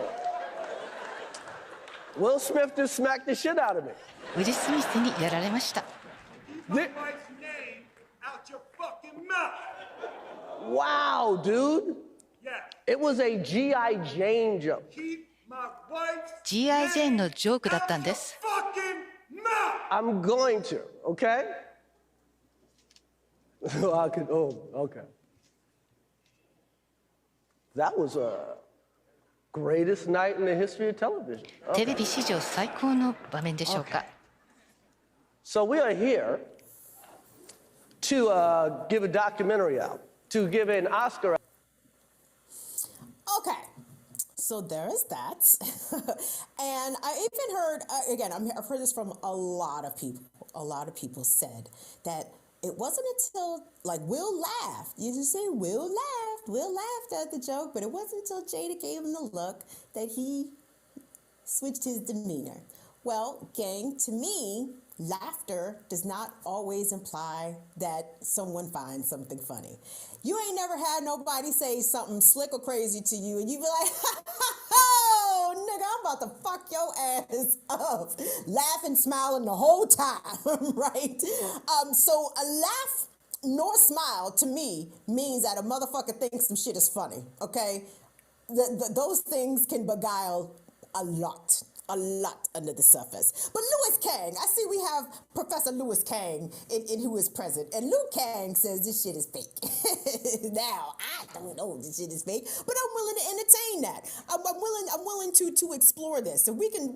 Will Smith just smacked the shit out of me. ウィル・スミスにやられました。 Wow, dude. It was a G.I. Jane joke. G.I. Jane のジョークだったんです。 I'm going to, okay? I could, oh, okay. That was a greatest night in the history of television. テレビ史上最高の場面でしょうか。 So we are here to give a documentary out, to give an Oscar. Okay, so there is that. And I even heard, again, I've heard this from a lot of people. A lot of people said that it wasn't until, like, Will laughed. You just say Will laughed at the joke, but it wasn't until Jada gave him the look that he switched his demeanor. Well, gang, to me, laughter does not always imply that someone finds something funny. You ain't never had nobody say something slick or crazy to you, and you be like, oh, nigga, I'm about to fuck your ass up. Laughing, smiling the whole time, right? So a laugh nor smile to me means that a motherfucker thinks some shit is funny, okay? Those things can beguile a lot under the surface. But Louis Kang, I see we have Professor Louis Kang in who is present. And Lou Kang says this shit is fake. Now, I don't know if this shit is fake, but I'm willing to entertain that. I'm willing to explore this. So we can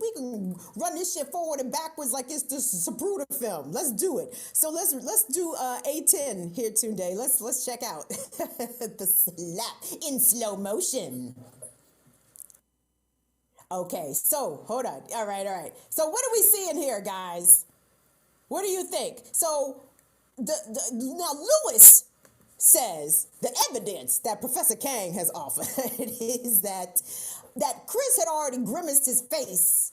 run this shit forward and backwards like it's this Zapruder film. Let's do it. So let's do A10 here today. Let's check out the slap in slow motion. Okay, so hold on. All right. So what are we seeing here, guys? What do you think? So now Lewis says the evidence that Professor Kang has offered is that Chris had already grimaced his face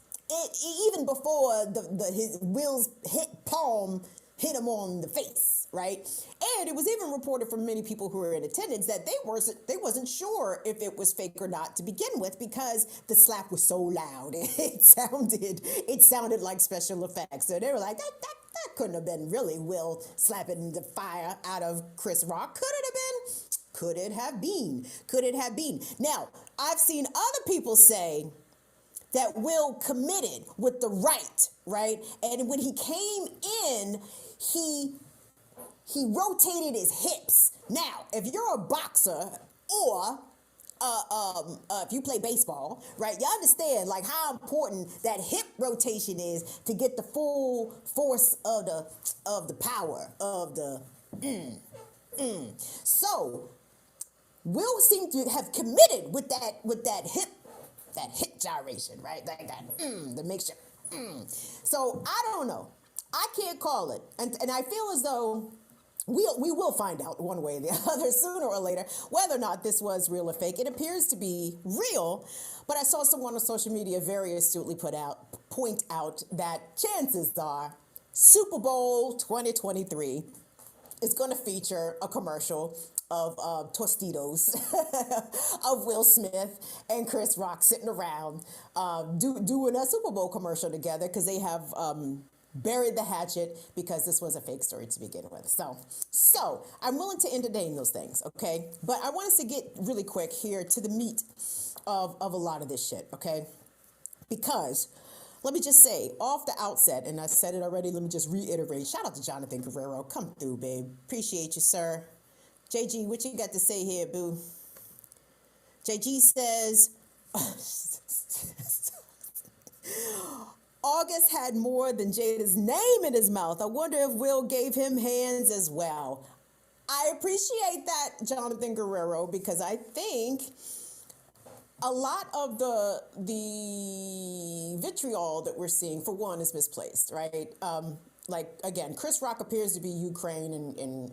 even before his Will's hit palm hit him on the face. right? And it was even reported from many people who were in attendance that they wasn't sure if it was fake or not to begin with, because the slap was so loud. It sounded like special effects. So they were like, that couldn't have been really Will slapping the fire out of Chris Rock. Could it have been? Could it have been? Could it have been? Now, I've seen other people say that Will committed with the right? And when he came in, he rotated his hips. Now, if you're a boxer or if you play baseball, right, you understand like how important that hip rotation is to get the full force of the power of the. So Will seemed to have committed with that hip gyration, right? The mixture. So I don't know. I can't call it, and I feel as though we will find out one way or the other sooner or later whether or not this was real or fake. It appears to be real, but I saw someone on social media very astutely point out that chances are Super Bowl 2023 is going to feature a commercial of Tostitos of Will Smith and Chris Rock sitting around doing a Super Bowl commercial together, because they have buried the hatchet because this was a fake story to begin with. So I'm willing to entertain those things, okay? But I want us to get really quick here to the meat of a lot of this shit, okay? Because let me just say off the outset, and I said it already, let me just reiterate, shout out to Jonathan Guerrero. Come through, babe. Appreciate you, sir. JG, what you got to say here, boo? JG says, August had more than Jada's name in his mouth. I wonder if Will gave him hands as well. I appreciate that, Jonathan Guerrero, because I think a lot of the vitriol that we're seeing, for one, is misplaced, right? Like, again, Chris Rock appears to be Ukraine and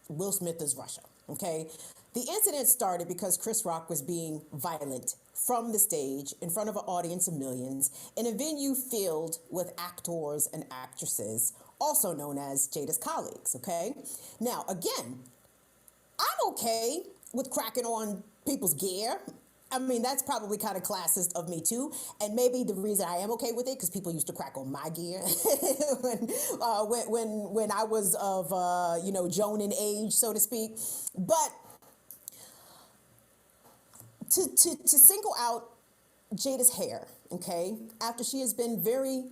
Will Smith is Russia, okay? The incident started because Chris Rock was being violent from the stage in front of an audience of millions in a venue filled with actors and actresses, also known as Jada's colleagues, okay? Now, again, I'm okay with cracking on people's gear. I mean, that's probably kind of classist of me too. And maybe the reason I am okay with it, because people used to crack on my gear when I was of, Jonin age, so to speak. But to single out Jada's hair, okay, after she has been very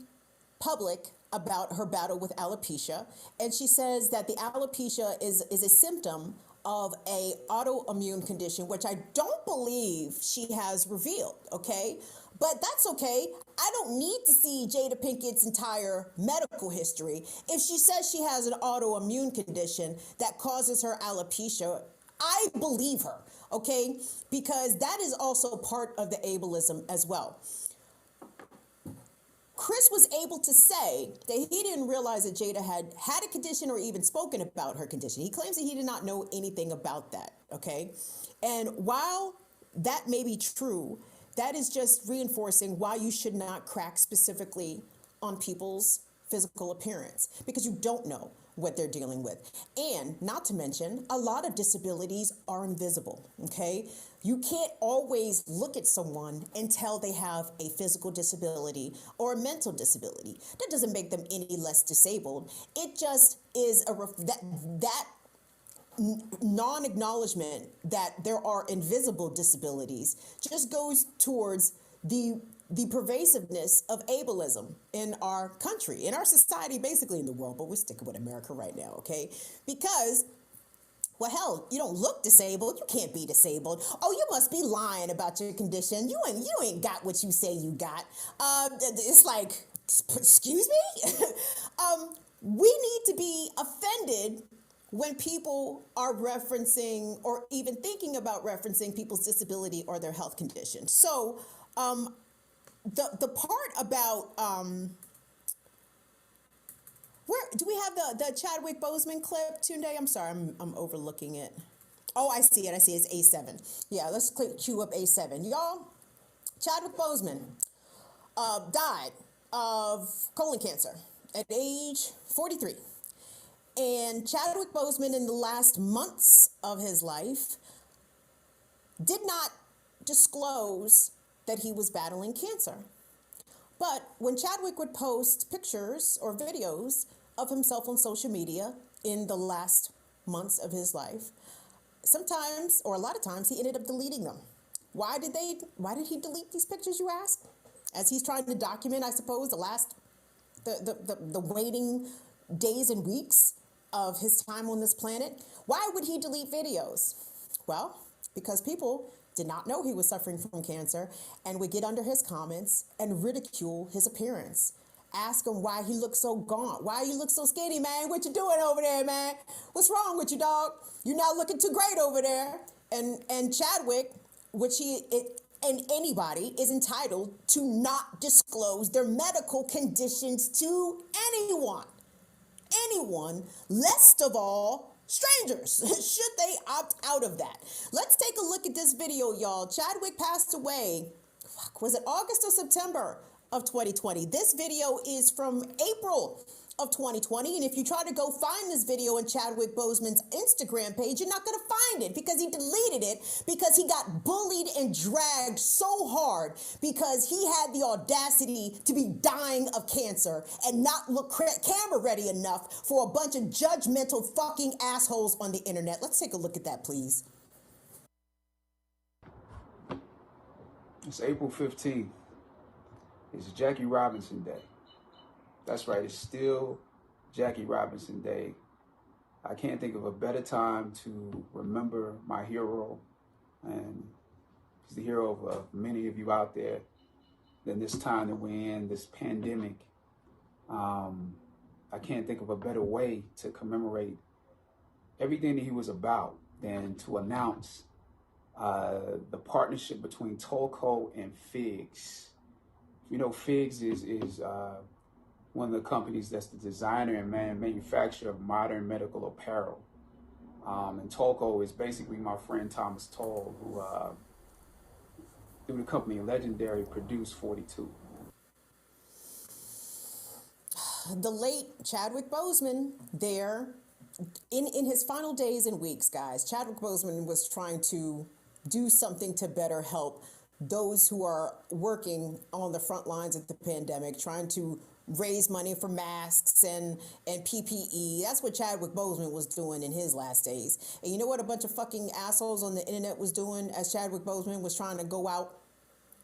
public about her battle with alopecia, and she says that the alopecia is a symptom of a autoimmune condition, which I don't believe she has revealed, okay? But that's okay. I don't need to see Jada Pinkett's entire medical history. If she says she has an autoimmune condition that causes her alopecia, I believe her, okay? Because that is also part of the ableism as well. Chris was able to say that he didn't realize that Jada had a condition or even spoken about her condition. He claims that he did not know anything about that, okay? And while that may be true, that is just reinforcing why you should not crack specifically on people's physical appearance, because you don't know what they're dealing with. And not to mention, a lot of disabilities are invisible, okay? You can't always look at someone and tell they have a physical disability or a mental disability. That doesn't make them any less disabled. It just is that non-acknowledgement that there are invisible disabilities just goes towards the pervasiveness of ableism in our country, in our society, basically in the world, but we're sticking with America right now, okay? Because, well, hell, you don't look disabled. You can't be disabled. Oh, you must be lying about your condition. You ain't got what you say you got. It's like, excuse me? We need to be offended when people are referencing or even thinking about referencing people's disability or their health condition. So, the part about where do we have the Chadwick Boseman clip, Tunde? I'm sorry, I'm overlooking it. Oh, I see it. It's A7. Yeah, let's cue up A7. Y'all, Chadwick Boseman died of colon cancer at age 43. And Chadwick Boseman, in the last months of his life, did not disclose that he was battling cancer. But when Chadwick would post pictures or videos of himself on social media in the last months of his life, sometimes, or a lot of times, he ended up deleting them. Why did he delete these pictures, you ask? As he's trying to document, I suppose, the waiting days and weeks of his time on this planet. Why would he delete videos? Well, because people did not know he was suffering from cancer and would get under his comments and ridicule his appearance. Ask him why he looks so gaunt. Why you look so skinny, man? What you doing over there, man? What's wrong with you, dog? You're not looking too great over there. And Chadwick, and anybody is entitled to not disclose their medical conditions to anyone. Anyone, least of all, strangers, should they opt out of that. Let's take a look at this video, y'all. Chadwick passed away, was it August or September of 2020? This video is from April of 2020. And if you try to go find this video on Chadwick Boseman's Instagram page, you're not going to find it because he deleted it because he got bullied and dragged so hard because he had the audacity to be dying of cancer and not look camera ready enough for a bunch of judgmental fucking assholes on the internet. Let's take a look at that, please. It's April 15th. It's Jackie Robinson Day. That's right, it's still Jackie Robinson Day. I can't think of a better time to remember my hero, and he's the hero of many of you out there, than this time that we're in, this pandemic. I can't think of a better way to commemorate everything that he was about than to announce the partnership between Tolco and Figs. You know, Figs is one of the companies that's the designer and manufacturer of modern medical apparel. And Tolco is basically my friend Thomas Toll, who, through the company Legendary, produced 42. The late Chadwick Boseman there, in his final days and weeks, guys, Chadwick Boseman was trying to do something to better help those who are working on the front lines of the pandemic, trying to raise money for masks and PPE. That's what Chadwick Boseman was doing in his last days. And you know what a bunch of fucking assholes on the internet was doing as Chadwick Boseman was trying to go out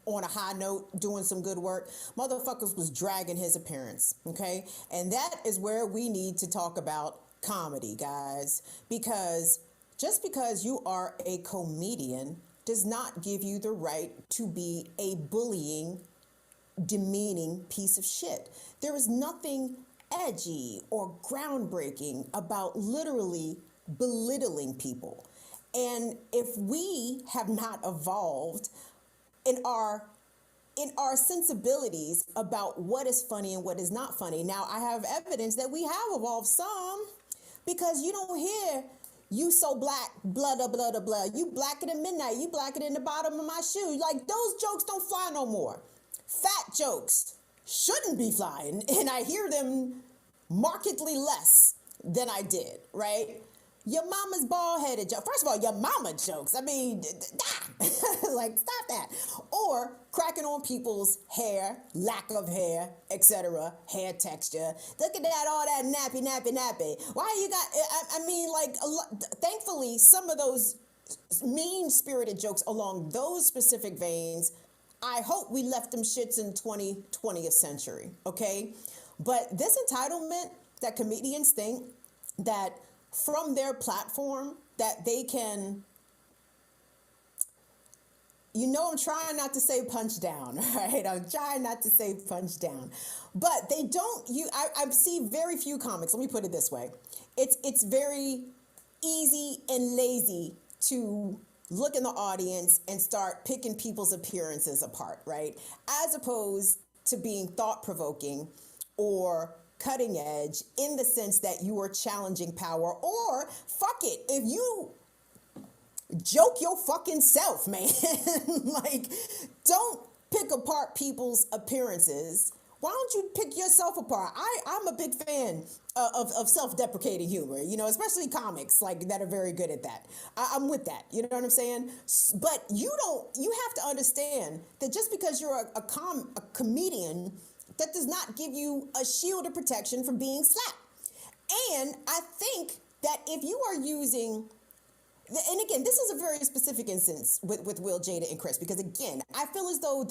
on a high note, doing some good work? Motherfuckers was dragging his appearance, okay? And that is where we need to talk about comedy, guys. Because just because you are a comedian does not give you the right to be a bullying, demeaning piece of shit. There is nothing edgy or groundbreaking about literally belittling people. And if we have not evolved in our sensibilities about what is funny and what is not funny. Now, I have evidence that we have evolved some, because you don't hear "you so black, blah, blah, blah, blah, you blacker than midnight, you blacker than the bottom of my shoe." Like, those jokes don't fly no more. Fat jokes shouldn't be flying, and I hear them markedly less than I did, right? Your mama's bald-headed joke. First of all, your mama jokes. I mean, like, stop that. Or cracking on people's hair, lack of hair, etc., hair texture. Look at that, all that nappy. Why you got, I mean, like, thankfully, some of those mean-spirited jokes along those specific veins, I hope we left them shits in 20th century, okay? But this entitlement that comedians think that from their platform that they can, you know, I'm trying not to say punch down, right? I'm trying not to say punch down. But they don't, I see very few comics, let me put it this way. It's very easy and lazy to look in the audience and start picking people's appearances apart, right? As opposed to being thought-provoking or cutting edge in the sense that you are challenging power. Or fuck it, if you joke your fucking self, man. Like, don't pick apart people's appearances. why don't you pick yourself apart? I'm a big fan of self-deprecating humor, you know, especially comics like that are very good at that. I'm with that. You know what I'm saying? But you have to understand that just because you're a comedian, that does not give you a shield of protection from being slapped. And I think that if you are using, and again, this is a very specific instance with Will, Jada, and Chris, because again, I feel as though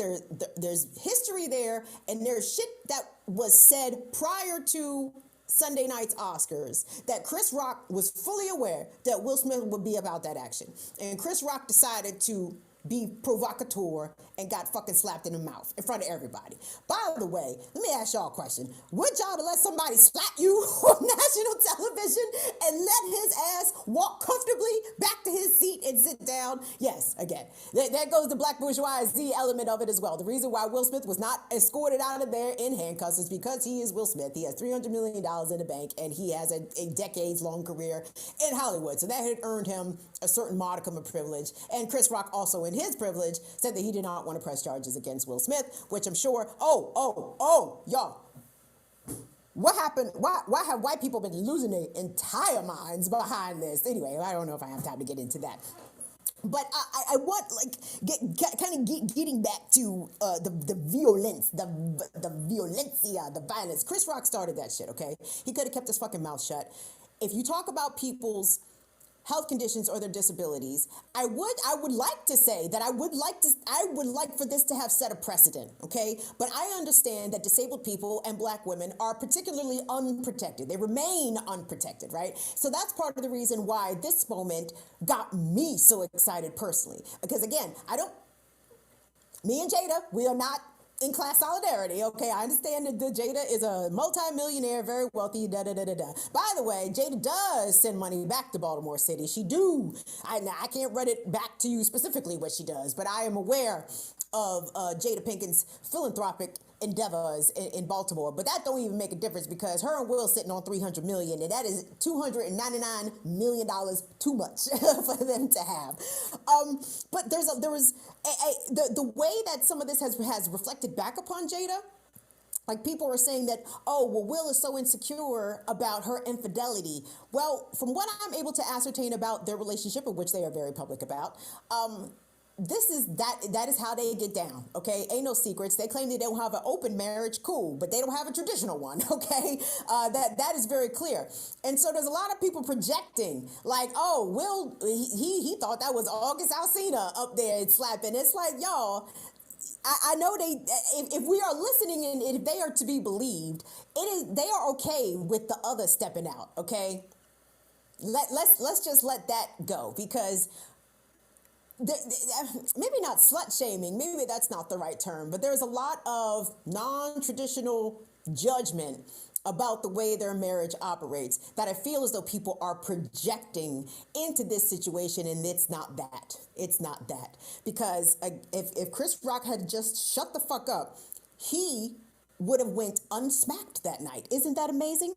there's history there, and there's shit that was said prior to Sunday night's Oscars that Chris Rock was fully aware that Will Smith would be about that action. And Chris Rock decided to be provocateur and got fucking slapped in the mouth in front of everybody. By the way, let me ask y'all a question. Would y'all to let somebody slap you on national television and let his ass walk comfortably back to his seat and sit down? Yes, again, there goes the black bourgeoisie element of it as well. The reason why Will Smith was not escorted out of there in handcuffs is because he is Will Smith. He has $300 million in the bank, and he has a decades-long career in Hollywood. So that had earned him a certain modicum of privilege. And Chris Rock also, in his privilege, said that he did not want to press charges against Will Smith, which I'm sure, y'all, what happened? Why have white people been losing their entire minds behind this? Anyway, I don't know if I have time to get into that. But I want, like, getting back to the violence, the violencia, the violence. Chris Rock started that shit, okay? He could have kept his fucking mouth shut. If you talk about people's health conditions or their disabilities, I would like to say that I would like for this to have set a precedent, okay? But I understand that disabled people and black women are particularly unprotected. They remain unprotected, right? So that's part of the reason why this moment got me so excited personally. Because again, me and Jada, we are not in class solidarity, okay? I understand that Jada is a multi-millionaire, very wealthy, da-da-da-da-da. By the way, Jada does send money back to Baltimore City. She do. I can't run it back to you specifically what she does, but I am aware of Jada Pinkett's philanthropic endeavors in Baltimore. But that don't even make a difference because her and Will sitting on $300 million, and that is $299 million too much for them to have. But there was the way that some of this has reflected back upon Jada. Like, people are saying that, oh, well, Will is so insecure about her infidelity. Well, from what I'm able to ascertain about their relationship, of which they are very public about, that is how they get down, okay? Ain't no secrets. They claim they don't have an open marriage, cool, but they don't have a traditional one, okay? That is very clear. And so there's a lot of people projecting, like, oh, Will, he thought that was August Alsina up there slapping. It's like, y'all, I know if we are listening and if they are to be believed, they are okay with the other stepping out, okay? Let's just let that go, because maybe not slut shaming, maybe that's not the right term, but there's a lot of non-traditional judgment about the way their marriage operates that I feel as though people are projecting into this situation, and it's not that. It's not that. Because if Chris Rock had just shut the fuck up, he would have went unsmacked that night. Isn't that amazing?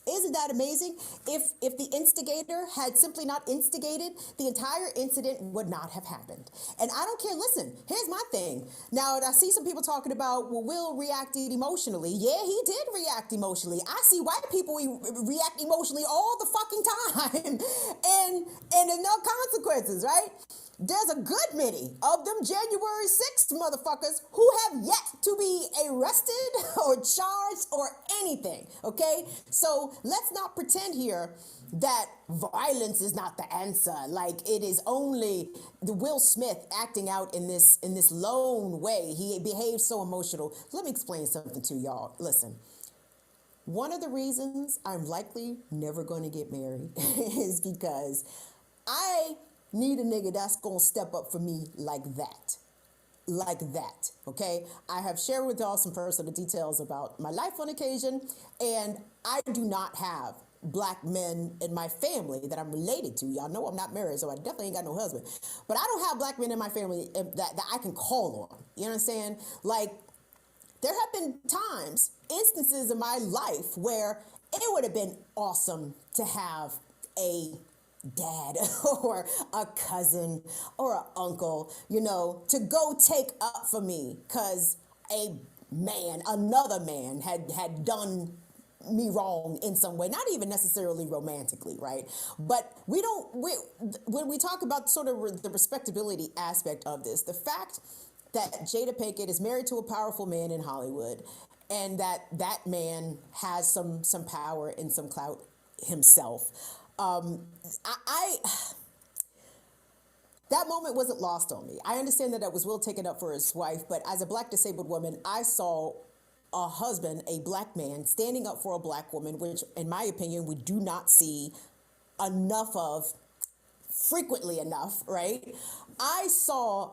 Isn't that amazing? If the instigator had simply not instigated, the entire incident would not have happened. And I don't care. Listen, here's my thing. Now, I see some people talking about, well, Will reacted emotionally. Yeah, he did react emotionally. I see white people react emotionally all the fucking time. and there's no consequences, right? There's a good many of them January 6th motherfuckers who have yet to be arrested or charged or anything, okay? So let's not pretend here that violence is not the answer. Like, it is only the Will Smith acting out in this lone way. He behaves so emotional. Let me explain something to y'all. Listen. One of the reasons I'm likely never going to get married is because I need a nigga that's gonna step up for me like that. Like that, okay? I have shared with y'all some personal details about my life on occasion, and I do not have black men in my family that I'm related to. Y'all know I'm not married, so I definitely ain't got no husband. But I don't have black men in my family that I can call on. You know what I'm saying? Like, there have been times, instances in my life where it would have been awesome to have a dad or a cousin or an uncle, you know, to go take up for me, because a man, another man had done me wrong in some way, not even necessarily romantically, right? But when we talk about sort of the respectability aspect of this, the fact that Jada Pinkett is married to a powerful man in Hollywood, and that man has some power and some clout himself, that moment wasn't lost on me. I understand that was Will taking up for his wife, but as a Black disabled woman, I saw a husband, a Black man, standing up for a Black woman, which, in my opinion, we do not see enough of, frequently enough, right? I saw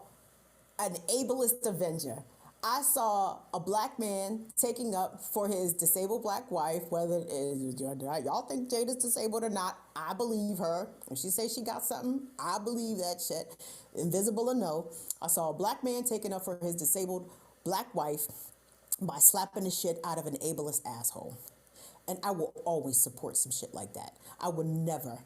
an ableist avenger. I saw a Black man taking up for his disabled Black wife, whether it is, y'all think Jada's disabled or not, I believe her. If she says she got something, I believe that shit, invisible or no. I saw a Black man taking up for his disabled Black wife by slapping the shit out of an ableist asshole. And I will always support some shit like that. I will never,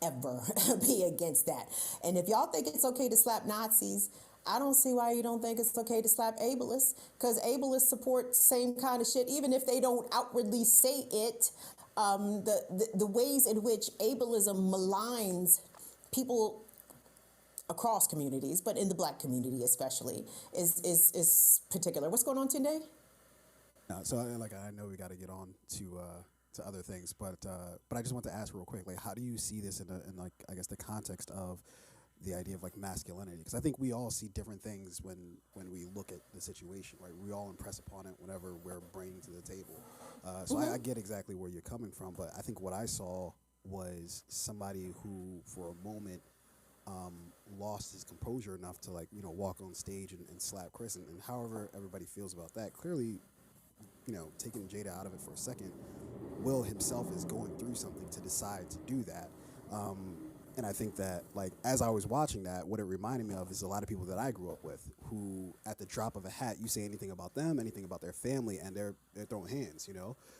ever be against that. And if y'all think it's okay to slap Nazis, I don't see why you don't think it's okay to slap ableists, because ableists support the same kind of shit, even if they don't outwardly say it. The ways in which ableism maligns people across communities, but in the Black community especially, is particular. What's going on, Tunde? So I know we got to get on to other things, but I just want to ask real quick, like, how do you see this in like, I guess, the context of the idea of like masculinity? Because I think we all see different things when we look at the situation, right? We all impress upon it whenever we're bringing to the table. So I get exactly where you're coming from, but I think what I saw was somebody who, for a moment, lost his composure enough to, like, walk on stage and slap Chris, and however everybody feels about that, clearly, taking Jada out of it for a second, Will himself is going through something to decide to do that. And I think that, like, as I was watching that, what it reminded me of is a lot of people that I grew up with who, at the drop of a hat, you say anything about them, anything about their family, and they're throwing hands,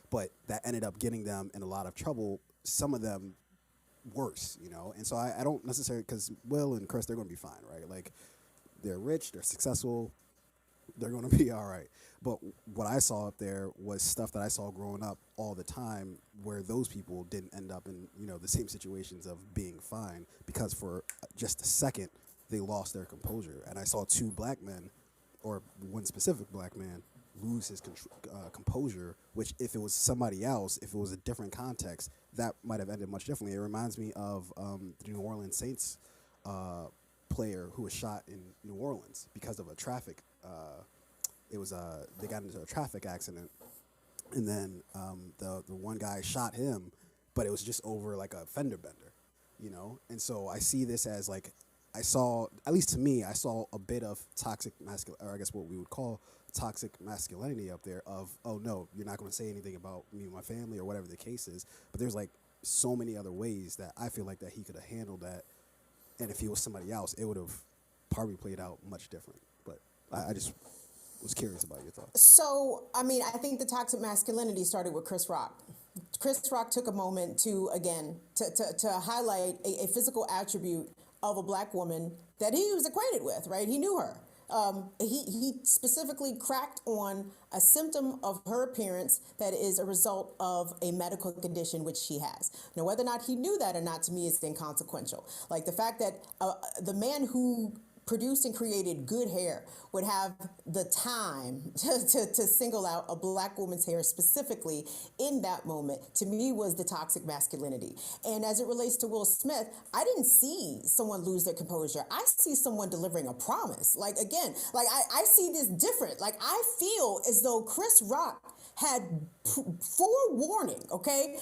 But that ended up getting them in a lot of trouble, some of them worse, And so I don't necessarily, because Will and Chris, they're going to be fine, right? Like, they're rich, they're successful, they're going to be all right. But what I saw up there was stuff that I saw growing up all the time, where those people didn't end up in, the same situations of being fine, because for just a second they lost their composure. And I saw two Black men, or one specific Black man, lose his composure, which, if it was somebody else, if it was a different context, that might have ended much differently. It reminds me of the New Orleans Saints player who was shot in New Orleans because of a traffic they got into a traffic accident, and then the one guy shot him, but it was just over like a fender bender, And so I see this as, like, I saw, at least to me, I saw a bit of toxic or I guess what we would call toxic masculinity up there of, oh no, you're not going to say anything about me and my family or whatever the case is. But there's, like, so many other ways that I feel like that he could have handled that, and if he was somebody else, it would have probably played out much different. But I just was curious about your thoughts. So, I mean, I think the toxic masculinity started with Chris Rock. Chris Rock took a moment to highlight a physical attribute of a Black woman that he was acquainted with, right? He knew her. He specifically cracked on a symptom of her appearance that is a result of a medical condition which she has. Now, whether or not he knew that or not, to me, is inconsequential. Like, the fact that the man who produced and created good hair would have the time to single out a Black woman's hair specifically in that moment, to me, was the toxic masculinity. And as it relates to Will Smith, I didn't see someone lose their composure. I see someone delivering a promise. Like, again, like, I see this different. Like, I feel as though Chris Rock had forewarning, okay?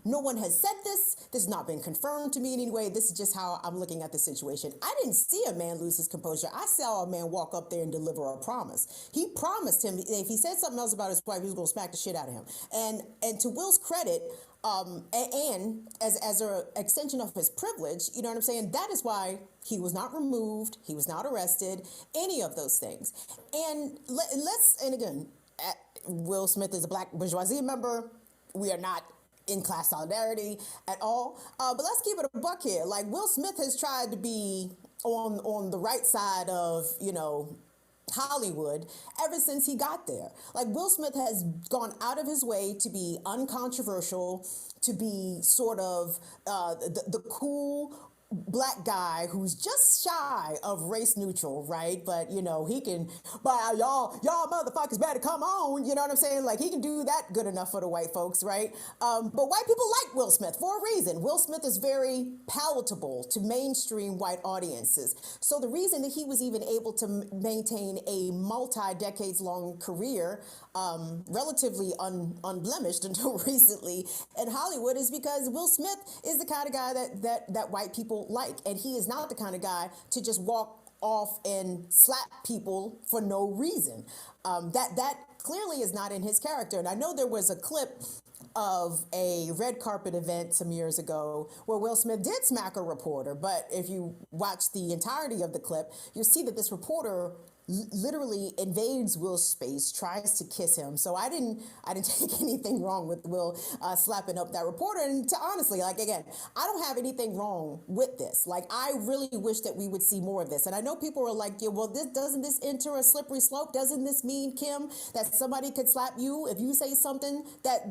No one has said this. This has not been confirmed to me in any way. This is just how I'm looking at the situation. I didn't see a man lose his composure. I saw a man walk up there and deliver a promise. He promised him, if he said something else about his wife, he was going to smack the shit out of him. And to Will's credit, and as an extension of his privilege, you know what I'm saying? That is why he was not removed. He was not arrested, any of those things. And and again, Will Smith is a Black bourgeoisie member. We are not in class solidarity at all. But let's keep it a buck here. Like, Will Smith has tried to be on the right side of, Hollywood ever since he got there. Like, Will Smith has gone out of his way to be uncontroversial, to be sort of the cool black guy who's just shy of race neutral, right? But you know, he can, but y'all motherfuckers better come on, you know what I'm saying? Like, he can do that good enough for the white folks, right? But white people like Will Smith for a reason. Will Smith is very palatable to mainstream white audiences. So the reason that he was even able to maintain a multi-decades long career, relatively unblemished until recently in Hollywood, is because Will Smith is the kind of guy that white people like, and he is not the kind of guy to just walk off and slap people for no reason. That clearly is not in his character. And I know there was a clip of a red carpet event some years ago where Will Smith did smack a reporter, but if you watch the entirety of the clip, you'll see that this reporter literally invades Will's space, tries to kiss him. So I didn't take anything wrong with Will slapping up that reporter. And to honestly, like, again, I don't have anything wrong with this. Like, I really wish that we would see more of this. And I know people are like, yeah, well, doesn't this enter a slippery slope? Doesn't this mean, Kim, that somebody could slap you if you say something that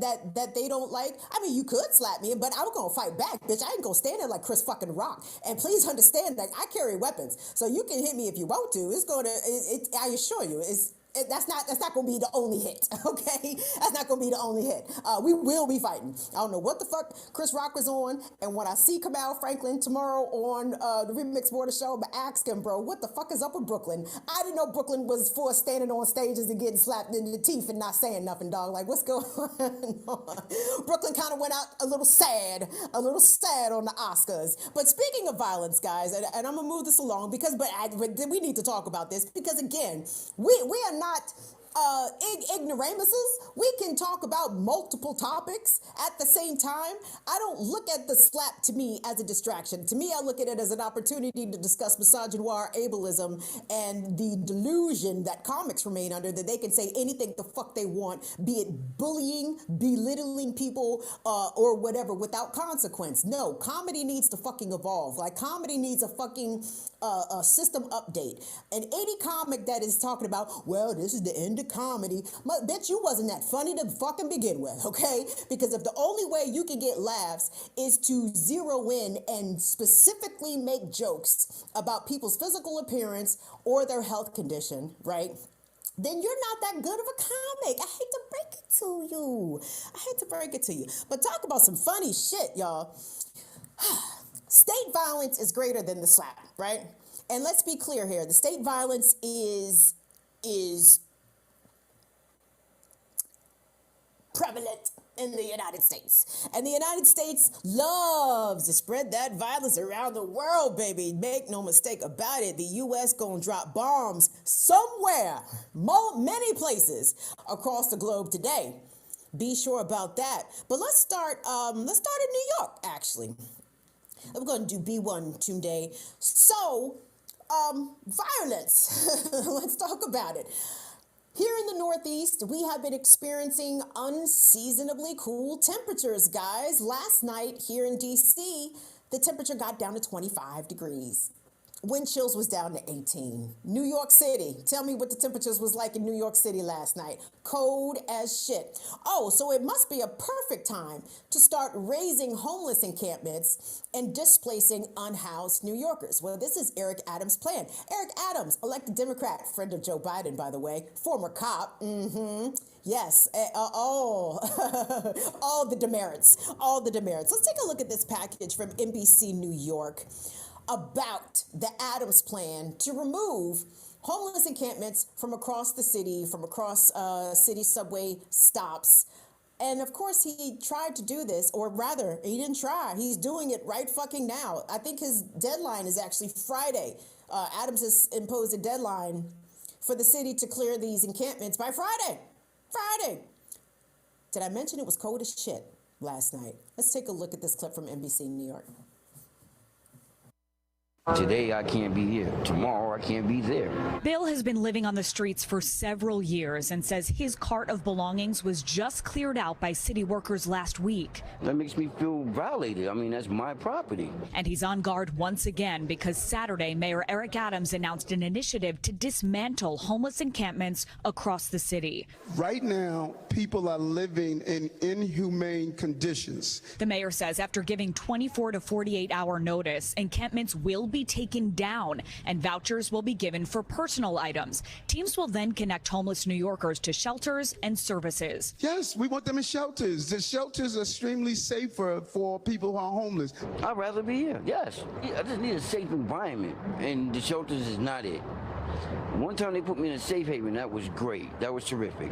they don't like? I mean, you could slap me, but I'm gonna fight back, bitch. I ain't gonna stand there like Chris fucking Rock. And please understand that I carry weapons, so you can hit me if you want to. It's gonna. I assure you, that's not going to be the only hit, okay? That's not going to be the only hit. We will be fighting. I don't know what the fuck Chris Rock was on, and when I see Kamau Franklin tomorrow on the Remix Border Show, but ask him, bro, what the fuck is up with Brooklyn? I didn't know Brooklyn was for standing on stages and getting slapped in the teeth and not saying nothing, dog. Like, what's going on? Brooklyn kind of went out a little sad on the Oscars. But speaking of violence, guys, and I'm going to move this along because, but we need to talk about this because, again, we are not ignoramuses. We can talk about multiple topics at the same time. I don't look at the slap to me as a distraction. To me, I look at it as an opportunity to discuss misogynoir, ableism, and the delusion that comics remain under, that they can say anything the fuck they want, be it bullying, belittling people, or whatever, without consequence. No, comedy needs to fucking evolve. Like, comedy needs a fucking a system update. And any comic that is talking about, well, this is the end of comedy, bitch, you wasn't that funny to fucking begin with, okay? Because if the only way you can get laughs is to zero in and specifically make jokes about people's physical appearance or their health condition, right? Then you're not that good of a comic. I hate to break it to you. But talk about some funny shit, y'all. State violence is greater than the slap, right? And let's be clear here. The state violence is prevalent in the United States. And the United States loves to spread that violence around the world, baby. Make no mistake about it. The U.S. gonna drop bombs somewhere, many places across the globe today. Be sure about that. But let's start in New York, actually. We're going to do B1 Tunde. So, violence. Let's talk about it. Here in the Northeast, we have been experiencing unseasonably cool temperatures, guys. Last night here in D.C., the temperature got down to 25 degrees. Wind chills was down to 18. New York City. Tell me what the temperatures was like in New York City last night. Cold as shit. Oh, so it must be a perfect time to start raising homeless encampments and displacing unhoused New Yorkers. Well, this is Eric Adams' plan. Eric Adams, elected Democrat, friend of Joe Biden, by the way, former cop. Yes, all the demerits. Let's take a look at this package from NBC New York about the Adams plan to remove homeless encampments from across the city, from across city subway stops. And of course, he tried to do this, or rather, he didn't try. He's doing it right fucking now. I think his deadline is actually Friday. Adams has imposed a deadline for the city to clear these encampments by Friday. Did I mention it was cold as shit last night? Let's take a look at this clip from NBC New York. Today I can't be here. Tomorrow I can't be there. Bill has been living on the streets for several years and says his cart of belongings was just cleared out by city workers last week. That makes me feel violated. I mean, that's my property. And he's on guard once again because Saturday, Mayor Eric Adams announced an initiative to dismantle homeless encampments across the city. Right now, people are living in inhumane conditions. The mayor says after giving 24 to 48-hour notice, encampments will be taken down and vouchers will be given for personal items. Teams will then connect homeless New Yorkers to shelters and services. Yes, we want them in shelters. The shelters are extremely safer for people who are homeless. I'd rather be here, yes. I just need a safe environment, and the shelters is not it. One time they put me in a safe haven. That was great. That was terrific.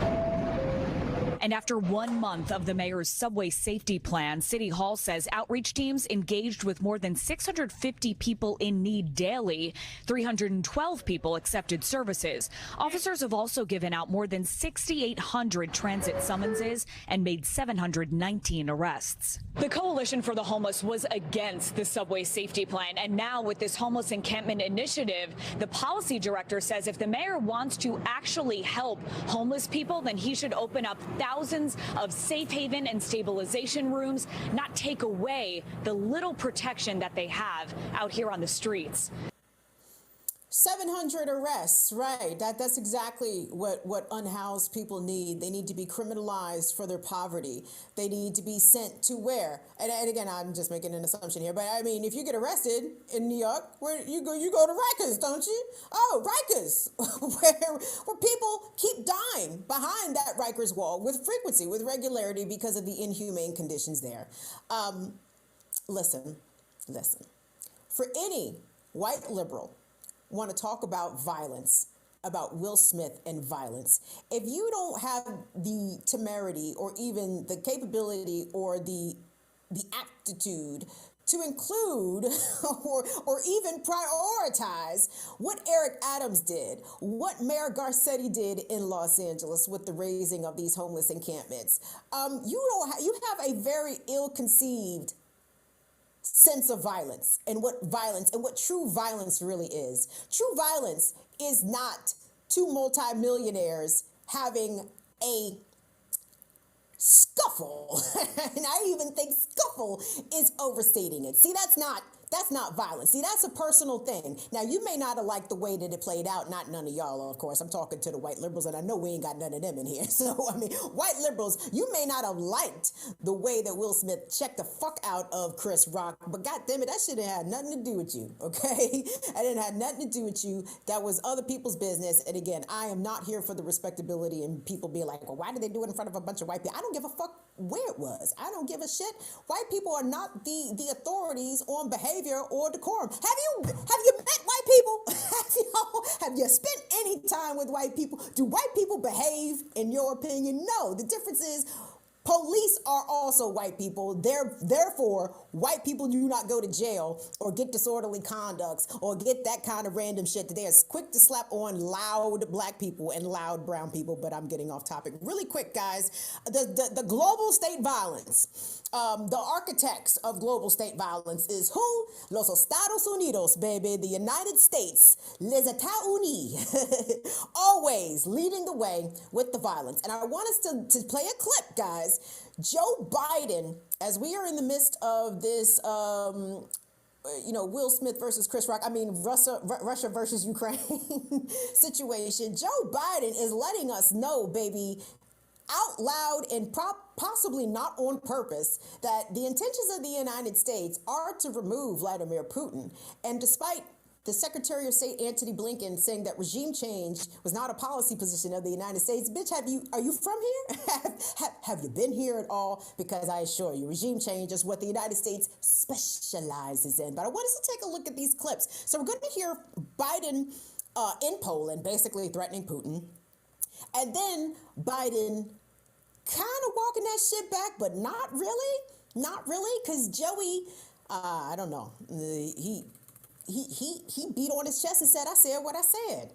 And after 1 month of the mayor's subway safety plan, City Hall says outreach teams engaged with more than 650 people in need daily. 312 people accepted services. Officers have also given out more than 6,800 transit summonses and made 719 arrests. The Coalition for the Homeless was against the subway safety plan. And now with this homeless encampment initiative, the policy director says if the mayor wants to actually help homeless people, then he should open up thousands of safe haven and stabilization rooms, not take away the little protection that they have out here on the streets. 700 arrests, right? That's exactly what unhoused people need. They need to be criminalized for their poverty. They need to be sent to where? And again, I'm just making an assumption here, but I mean, if you get arrested in New York, where you go to Rikers, don't you? Oh, Rikers, where people keep dying behind that Rikers wall with frequency, with regularity because of the inhumane conditions there. Listen. For any white liberal want to talk about violence, about Will Smith and violence, if you don't have the temerity or even the capability or the aptitude to include or even prioritize what Eric Adams did, what Mayor Garcetti did in Los Angeles with the raising of these homeless encampments, you have a very ill-conceived sense of violence and what true violence really is. True violence is not two multimillionaires having a scuffle. And I even think scuffle is overstating it. See, that's not violence. See, that's a personal thing. Now, you may not have liked the way that it played out. Not none of y'all, of course. I'm talking to the white liberals, and I know we ain't got none of them in here. So, I mean, white liberals, you may not have liked the way that Will Smith checked the fuck out of Chris Rock, but goddammit, that shit had nothing to do with you, okay? That didn't have nothing to do with you. That was other people's business. And again, I am not here for the respectability and people being like, well, why did they do it in front of a bunch of white people? I don't give a fuck where it was. I don't give a shit. White people are not the authorities on behavior or decorum. Have you met white people? Have you spent any time with white people? Do white people behave in your opinion? No. The difference is police are also white people. Therefore, white people do not go to jail or get disorderly conducts or get that kind of random shit that they are quick to slap on loud black people and loud brown people. But I'm getting off topic. Really quick, guys. The global state violence. The architects of global state violence is who? Los Estados Unidos, baby. The United States. Les États Unis. Always leading the way with the violence. And I want us to play a clip, guys. Joe Biden, as we are in the midst of this, Will Smith versus Chris Rock, Russia versus Ukraine situation, Joe Biden is letting us know, baby, out loud and possibly not on purpose, that the intentions of the United States are to remove Vladimir Putin. And despite the Secretary of State, Antony Blinken, saying that regime change was not a policy position of the United States. Bitch, are you from here? Have you been here at all? Because I assure you, regime change is what the United States specializes in. But I want us to take a look at these clips. So we're going to hear Biden in Poland basically threatening Putin. And then Biden kind of walking that shit back, but not really. Not really, because Joey, I don't know, he beat on his chest and said, I said what I said.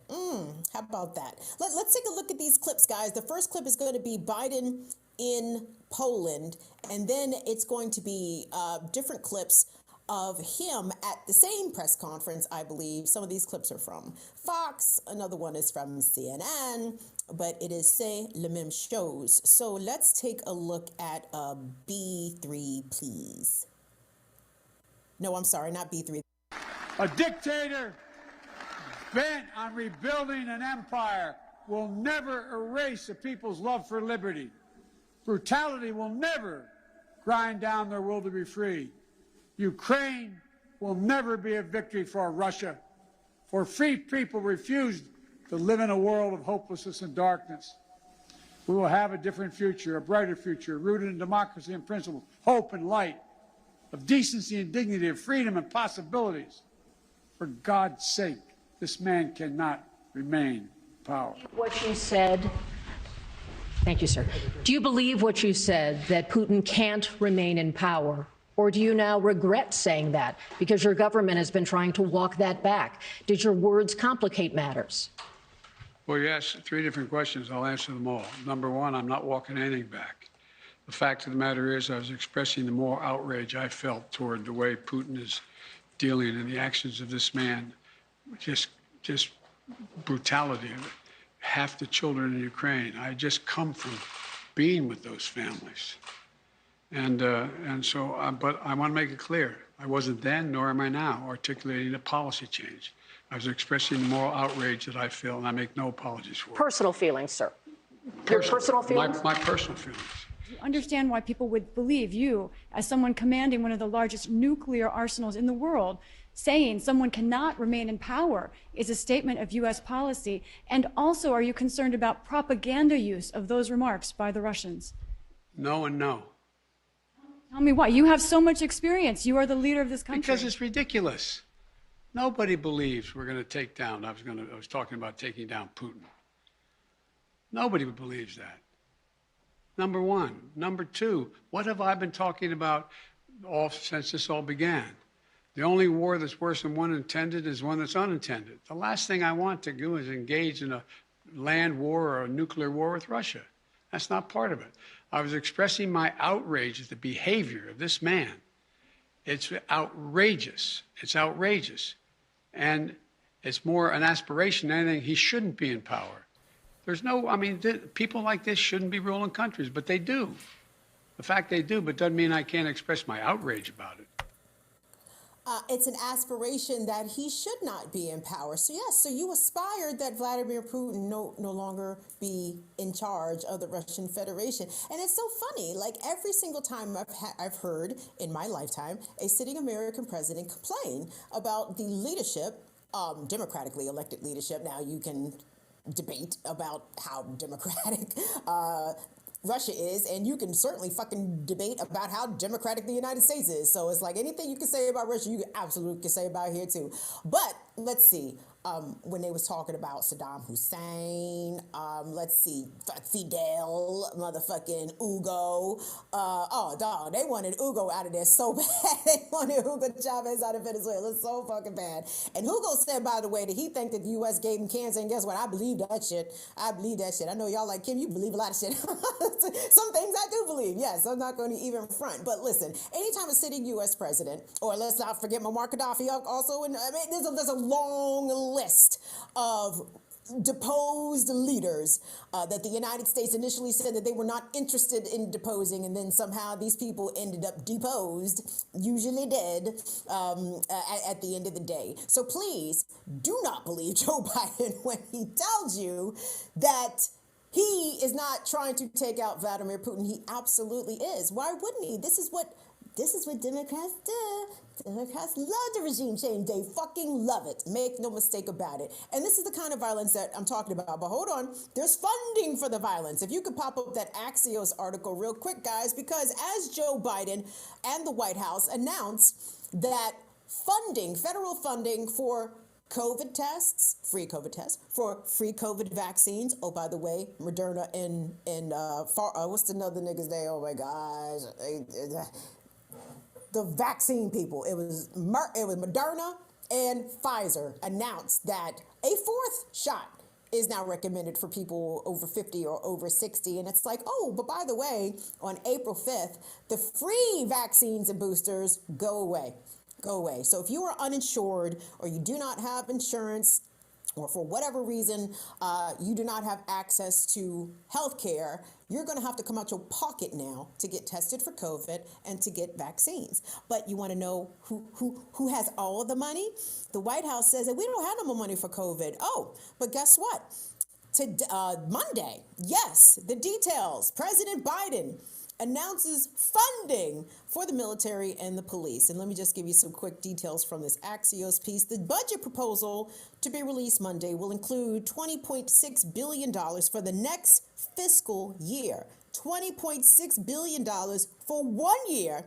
How about that? Let's take a look at these clips, guys. The first clip is going to be Biden in Poland, and then it's going to be different clips of him at the same press conference, I believe. Some of these clips are from Fox. Another one is from CNN. But it is C'est les mêmes choses. So let's take a look at B3, please. No, I'm sorry, not B3. A dictator bent on rebuilding an empire will never erase a people's love for liberty. Brutality will never grind down their will to be free. Ukraine will never be a victory for Russia, for free people refused to live in a world of hopelessness and darkness. We will have a different future, a brighter future, rooted in democracy and principles, hope and light, of decency and dignity, of freedom and possibilities. For God's sake, this man cannot remain in power. What you said, thank you, sir. Do you believe what you said, that Putin can't remain in power? Or do you now regret saying that because your government has been trying to walk that back? Did your words complicate matters? Well, you asked 3 different questions. I'll answer them all. Number 1, I'm not walking anything back. The fact of the matter is I was expressing the moral outrage I felt toward the way Putin is dealing in the actions of this man. Just brutality of it. Half the children in Ukraine. I just come from being with those families. But I want to make it clear. I wasn't then, nor am I now, articulating a policy change. I was expressing the moral outrage that I feel, and I make no apologies for it. Personal feelings, sir. Your personal feelings? My personal feelings. Do you understand why people would believe you, as someone commanding one of the largest nuclear arsenals in the world, saying someone cannot remain in power is a statement of U.S. policy? And also, are you concerned about propaganda use of those remarks by the Russians? No and no. Tell me why. You have so much experience. You are the leader of this country. Because it's ridiculous. Nobody believes we're going to take down. I was talking about taking down Putin. Nobody believes that. Number 1. Number 2, what have I been talking about since this all began? The only war that's worse than one intended is one that's unintended. The last thing I want to do is engage in a land war or a nuclear war with Russia. That's not part of it. I was expressing my outrage at the behavior of this man. It's outrageous. It's outrageous. And it's more an aspiration than anything. He shouldn't be in power. People like this shouldn't be ruling countries, but they do. The fact they do, but doesn't mean I can't express my outrage about it. It's an aspiration that he should not be in power. So yes, so you aspired that Vladimir Putin no longer be in charge of the Russian Federation. And it's so funny, like every single time I've heard in my lifetime a sitting American president complain about the leadership, democratically elected leadership. Now you can debate about how democratic Russia is, and you can certainly fucking debate about how democratic the United States is. So it's like anything you can say about Russia, you absolutely can say about here too. But let's see, when they was talking about Saddam Hussein, let's see, Fidel, motherfucking Hugo. Oh, dog, they wanted Hugo out of there so bad. They wanted Hugo Chavez out of Venezuela so fucking bad. And Hugo said, by the way, that he think that the U.S. gave him cancer. And guess what? I believe that shit. I believe that shit. I know y'all like Kim, you believe a lot of shit. Some things I do believe. Yes, I'm not going to even front. But listen, anytime a sitting U.S. president, or let's not forget Muammar Gaddafi also, and I mean, there's a long list of deposed leaders that the United States initially said that they were not interested in deposing, and then somehow these people ended up deposed, usually dead, at the end of the day. So please do not believe Joe Biden when he tells you that he is not trying to take out Vladimir Putin. He absolutely is. Why wouldn't he? This is what Democrats do. Democrats love the regime change. They fucking love it. Make no mistake about it. And this is the kind of violence that I'm talking about. But hold on, there's funding for the violence. If you could pop up that Axios article real quick, guys, because as Joe Biden and the White House announced that funding, federal funding for COVID tests, free COVID tests, for free COVID vaccines. Oh, by the way, Moderna and what's another nigga's name? Oh my gosh. The vaccine people. It was Moderna and Pfizer announced that a 4th shot is now recommended for people over 50 or over 60. And it's like, oh, but by the way, on April 5th, the free vaccines and boosters go away. go away. So if you are uninsured or you do not have insurance, or for whatever reason, you do not have access to health care, you're going to have to come out your pocket now to get tested for COVID and to get vaccines. But you want to know who has all the money? The White House says that we don't have no more money for COVID. Oh, but guess what? Monday, yes, the details. President Biden announces funding for the military and the police. And let me just give you some quick details from this Axios piece. The budget proposal to be released Monday will include $20.6 billion for the next fiscal year. $20.6 billion for 1 year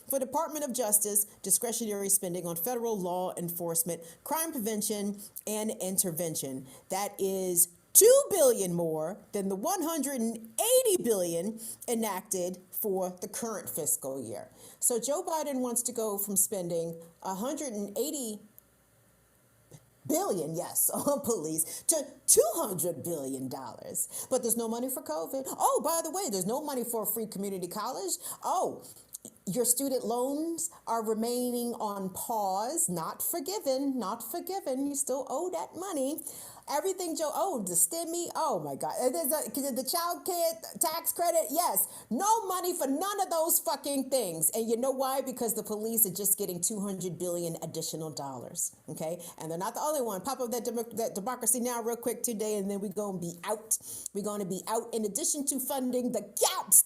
for Department of Justice discretionary spending on federal law enforcement, crime prevention, and intervention. That is $2 billion more than the $180 billion enacted for the current fiscal year. So Joe Biden wants to go from spending $180 billion, yes, on police, to $200 billion. But there's no money for COVID. Oh, by the way, there's no money for a free community college. Oh, your student loans are remaining on pause, not forgiven, not forgiven. You still owe that money. Everything Joe owed, the STEMI, oh my God. The child care tax credit, yes. No money for none of those fucking things. And you know why? Because the police are just getting $200 billion additional dollars, okay? And they're not the only one. Pop up that Democracy Now! Real quick today, and then we're going to be out. We're going to be out. In addition to funding the gaps,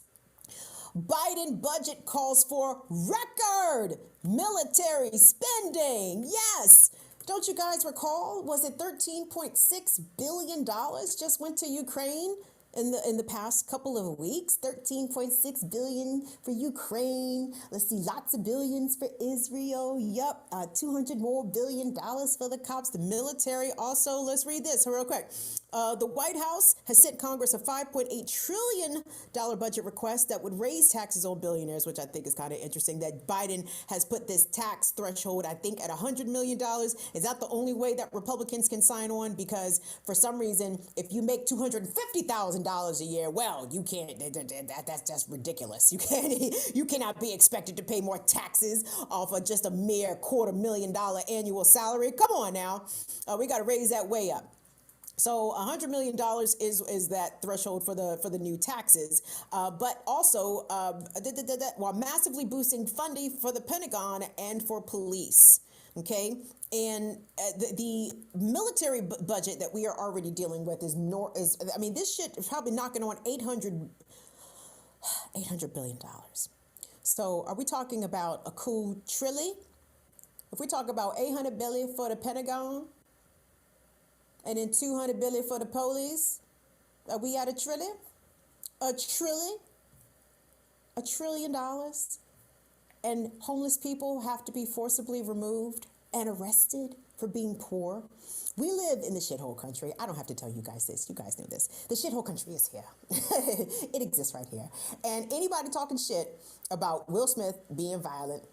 Biden budget calls for record military spending. Yes. Don't you guys recall? Was it $13.6 billion just went to Ukraine in the past couple of weeks? $13.6 billion for Ukraine. Let's see, lots of billions for Israel. Yup, $200 more billion for the cops, the military. Also, let's read this real quick. The White House has sent Congress a $5.8 trillion budget request that would raise taxes on billionaires, which I think is kind of interesting that Biden has put this tax threshold, I think, at $100 million. Is that the only way that Republicans can sign on? Because for some reason, if you make $250,000 a year, well, you can't, that's just ridiculous. You cannot be expected to pay more taxes off of just a mere $250,000 annual salary. Come on now. We got to raise that way up. So $100 million is that threshold for the new taxes, but also while massively boosting funding for the Pentagon and for police. Okay, and the military budget that we are already dealing with is I mean, this shit is probably knocking on $800 billion. So are we talking about a cool trilly? If we talk about $800 billion for the Pentagon, and then $200 billion for the police, are we at a trillion? $1 trillion? And homeless people have to be forcibly removed and arrested for being poor. We live in the shithole country. I don't have to tell you guys this. You guys know this. The shithole country is here. It exists right here. And anybody talking shit about Will Smith being violent,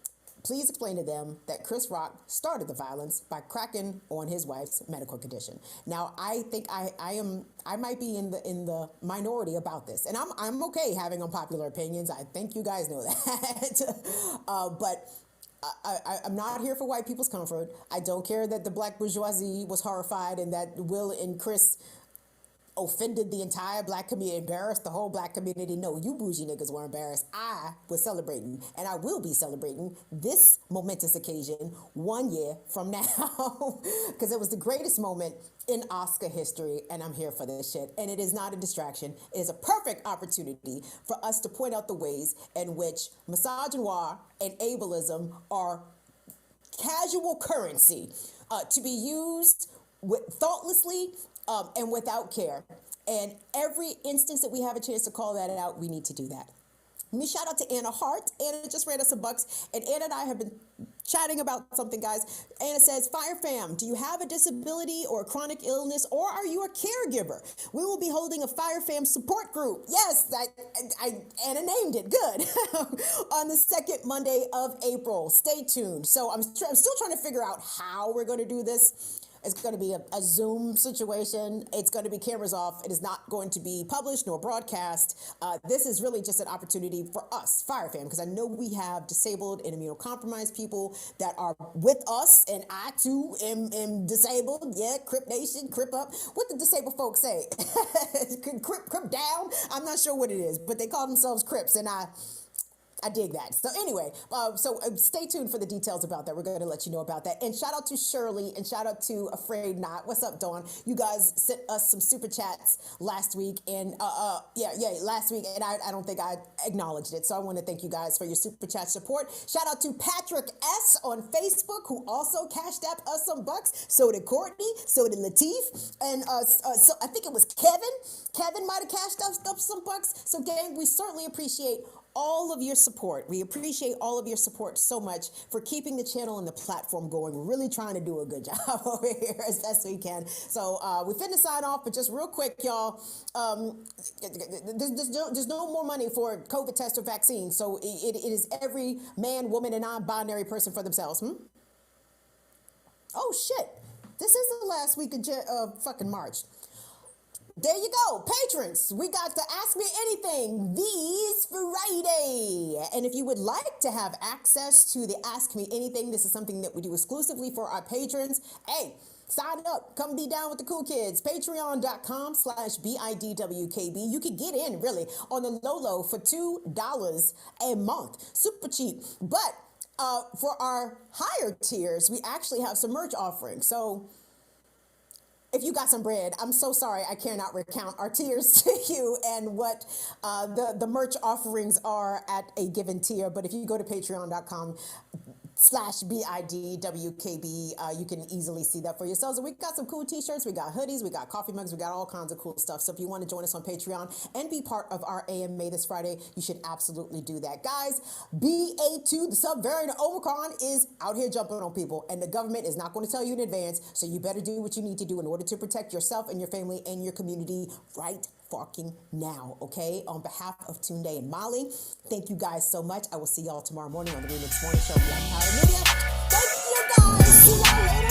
please explain to them that Chris Rock started the violence by cracking on his wife's medical condition. Now, I think I might be in the minority about this, and I'm okay having unpopular opinions. I think you guys know that, but I'm not here for white people's comfort. I don't care that the black bourgeoisie was horrified and that Will and Chris offended the entire black community, embarrassed the whole black community. No, you bougie niggas were embarrassed. I was celebrating, and I will be celebrating this momentous occasion 1 year from now, because it was the greatest moment in Oscar history, and I'm here for this shit. And it is not a distraction. It is a perfect opportunity for us to point out the ways in which misogynoir and ableism are casual currency to be used thoughtlessly and without care. And every instance that we have a chance to call that out, we need to do that. Let me shout out to Anna Hart. Anna just ran us some bucks, and Anna and I have been chatting about something, guys. Anna says, Fire Fam, do you have a disability or a chronic illness, or are you a caregiver? We will be holding a Fire Fam support group. Yes, Anna named it. Good. On the second Monday of April. Stay tuned. So I'm still trying to figure out how we're going to do this. It's going to be a Zoom situation. It's going to be cameras off. It is not going to be published nor broadcast. This is really just an opportunity for us, Fire Fam, because I know we have disabled and immunocompromised people that are with us, and I too am disabled. Yeah, Crip Nation, Crip up. What the disabled folks say? Crip down? I'm not sure what it is, but they call themselves Crips, and I dig that. So anyway, stay tuned for the details about that. We're going to let you know about that. And shout out to Shirley and shout out to Afraid Not. What's up, Dawn? You guys sent us some super chats last week, and last week, and I don't think I acknowledged it. So I want to thank you guys for your super chat support. Shout out to Patrick S on Facebook, who also cashed out us some bucks. So did Courtney. So did Latif, and so I think it was Kevin. Kevin might have cashed up some bucks. So gang, we certainly appreciate all of your support. We appreciate all of your support so much for keeping the channel and the platform going. We're really trying to do a good job over here as best we can. So we finna sign off, but just real quick, y'all, there's no more money for COVID test or vaccine. So it is every man, woman, and non-binary person for themselves. Oh shit, this is the last week of fucking March. There you go, patrons. We got the Ask Me Anything this Friday. And if you would like to have access to the Ask Me Anything, this is something that we do exclusively for our patrons. Hey, sign up. Come be down with the cool kids. Patreon.com/BIDWKB. You can get in, really, on the low for $2 a month. Super cheap. But for our higher tiers, we actually have some merch offerings. So if you got some bread, I'm so sorry I cannot recount our tiers to you and what the merch offerings are at a given tier. But if you go to patreon.com/BIDWKB, you can easily see that for yourselves. And we got some cool t-shirts, we got hoodies, we got coffee mugs, we got all kinds of cool stuff. So if you want to join us on Patreon and be part of our AMA this Friday, you should absolutely do that. Guys, BA2, the subvariant of Omicron, is out here jumping on people, and the government is not going to tell you in advance. So you better do what you need to do in order to protect yourself and your family and your community right fucking now, okay? On behalf of Tunde and Molly, thank you guys so much. I will see y'all tomorrow morning on the Remix Morning Show, Black Power Media. Thank you guys. See y'all later.